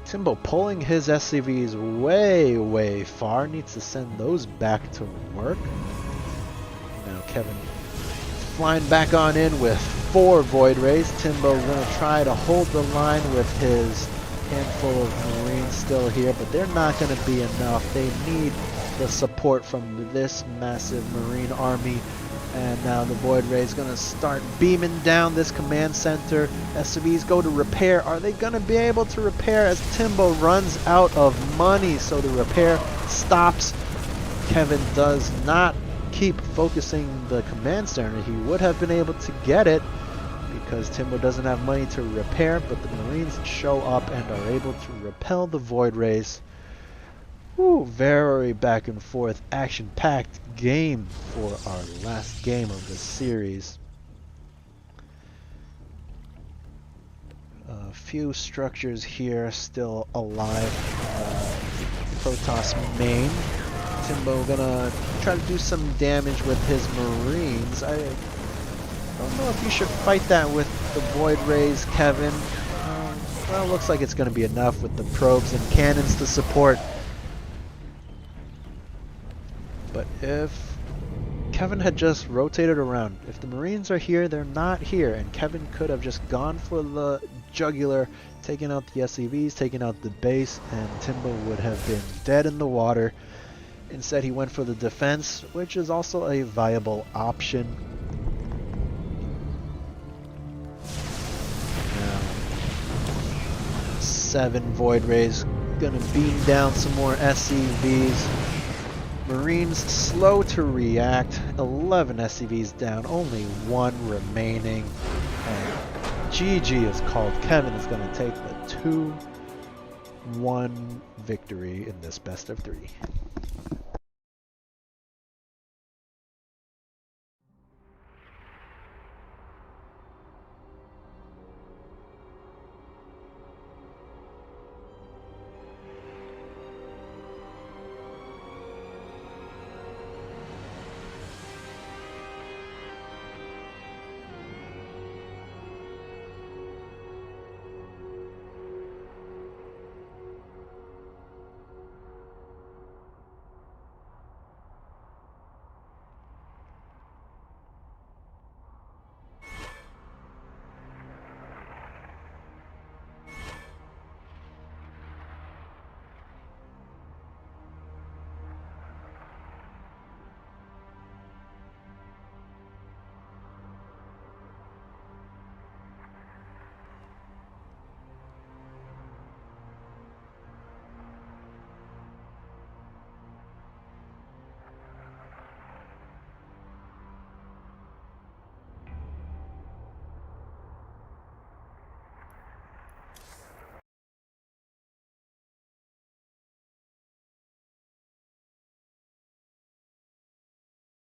Timbo pulling his SCVs way far, needs to send those back to work. Now Kevin flying back on in with 4 Void Rays. Timbo going to try to hold the line with his handful of Marines still here, but they're not going to be enough. They need the support from this massive Marine army. And now the Void Ray is going to start beaming down this command center. SCVs go to repair. Are they going to be able to repair as Timbo runs out of money? So the repair stops. Kevin does not keep focusing the command center. He would have been able to get it because Timbo doesn't have money to repair, but the Marines show up and are able to repel the Void Rays. Ooh, very back and forth, action-packed game for our last game of the series. A few structures here still alive. Protoss main. Timbo gonna try to do some damage with his Marines. I don't know if you should fight that with the Void Rays, Kevin. Well, looks like it's gonna be enough with the probes and cannons to support. But if Kevin had just rotated around, if the Marines are here, they're not here, and Kevin could have just gone for the jugular, taken out the SCVs, taken out the base, and Timbo would have been dead in the water. Instead, he went for the defense, which is also a viable option. Now, 7 Void Rays, gonna beam down some more SCVs. Marines slow to react, 11 SCVs down, only 1 remaining, and GG is called. Kevin is going to take the 2-1 victory in this best of 3.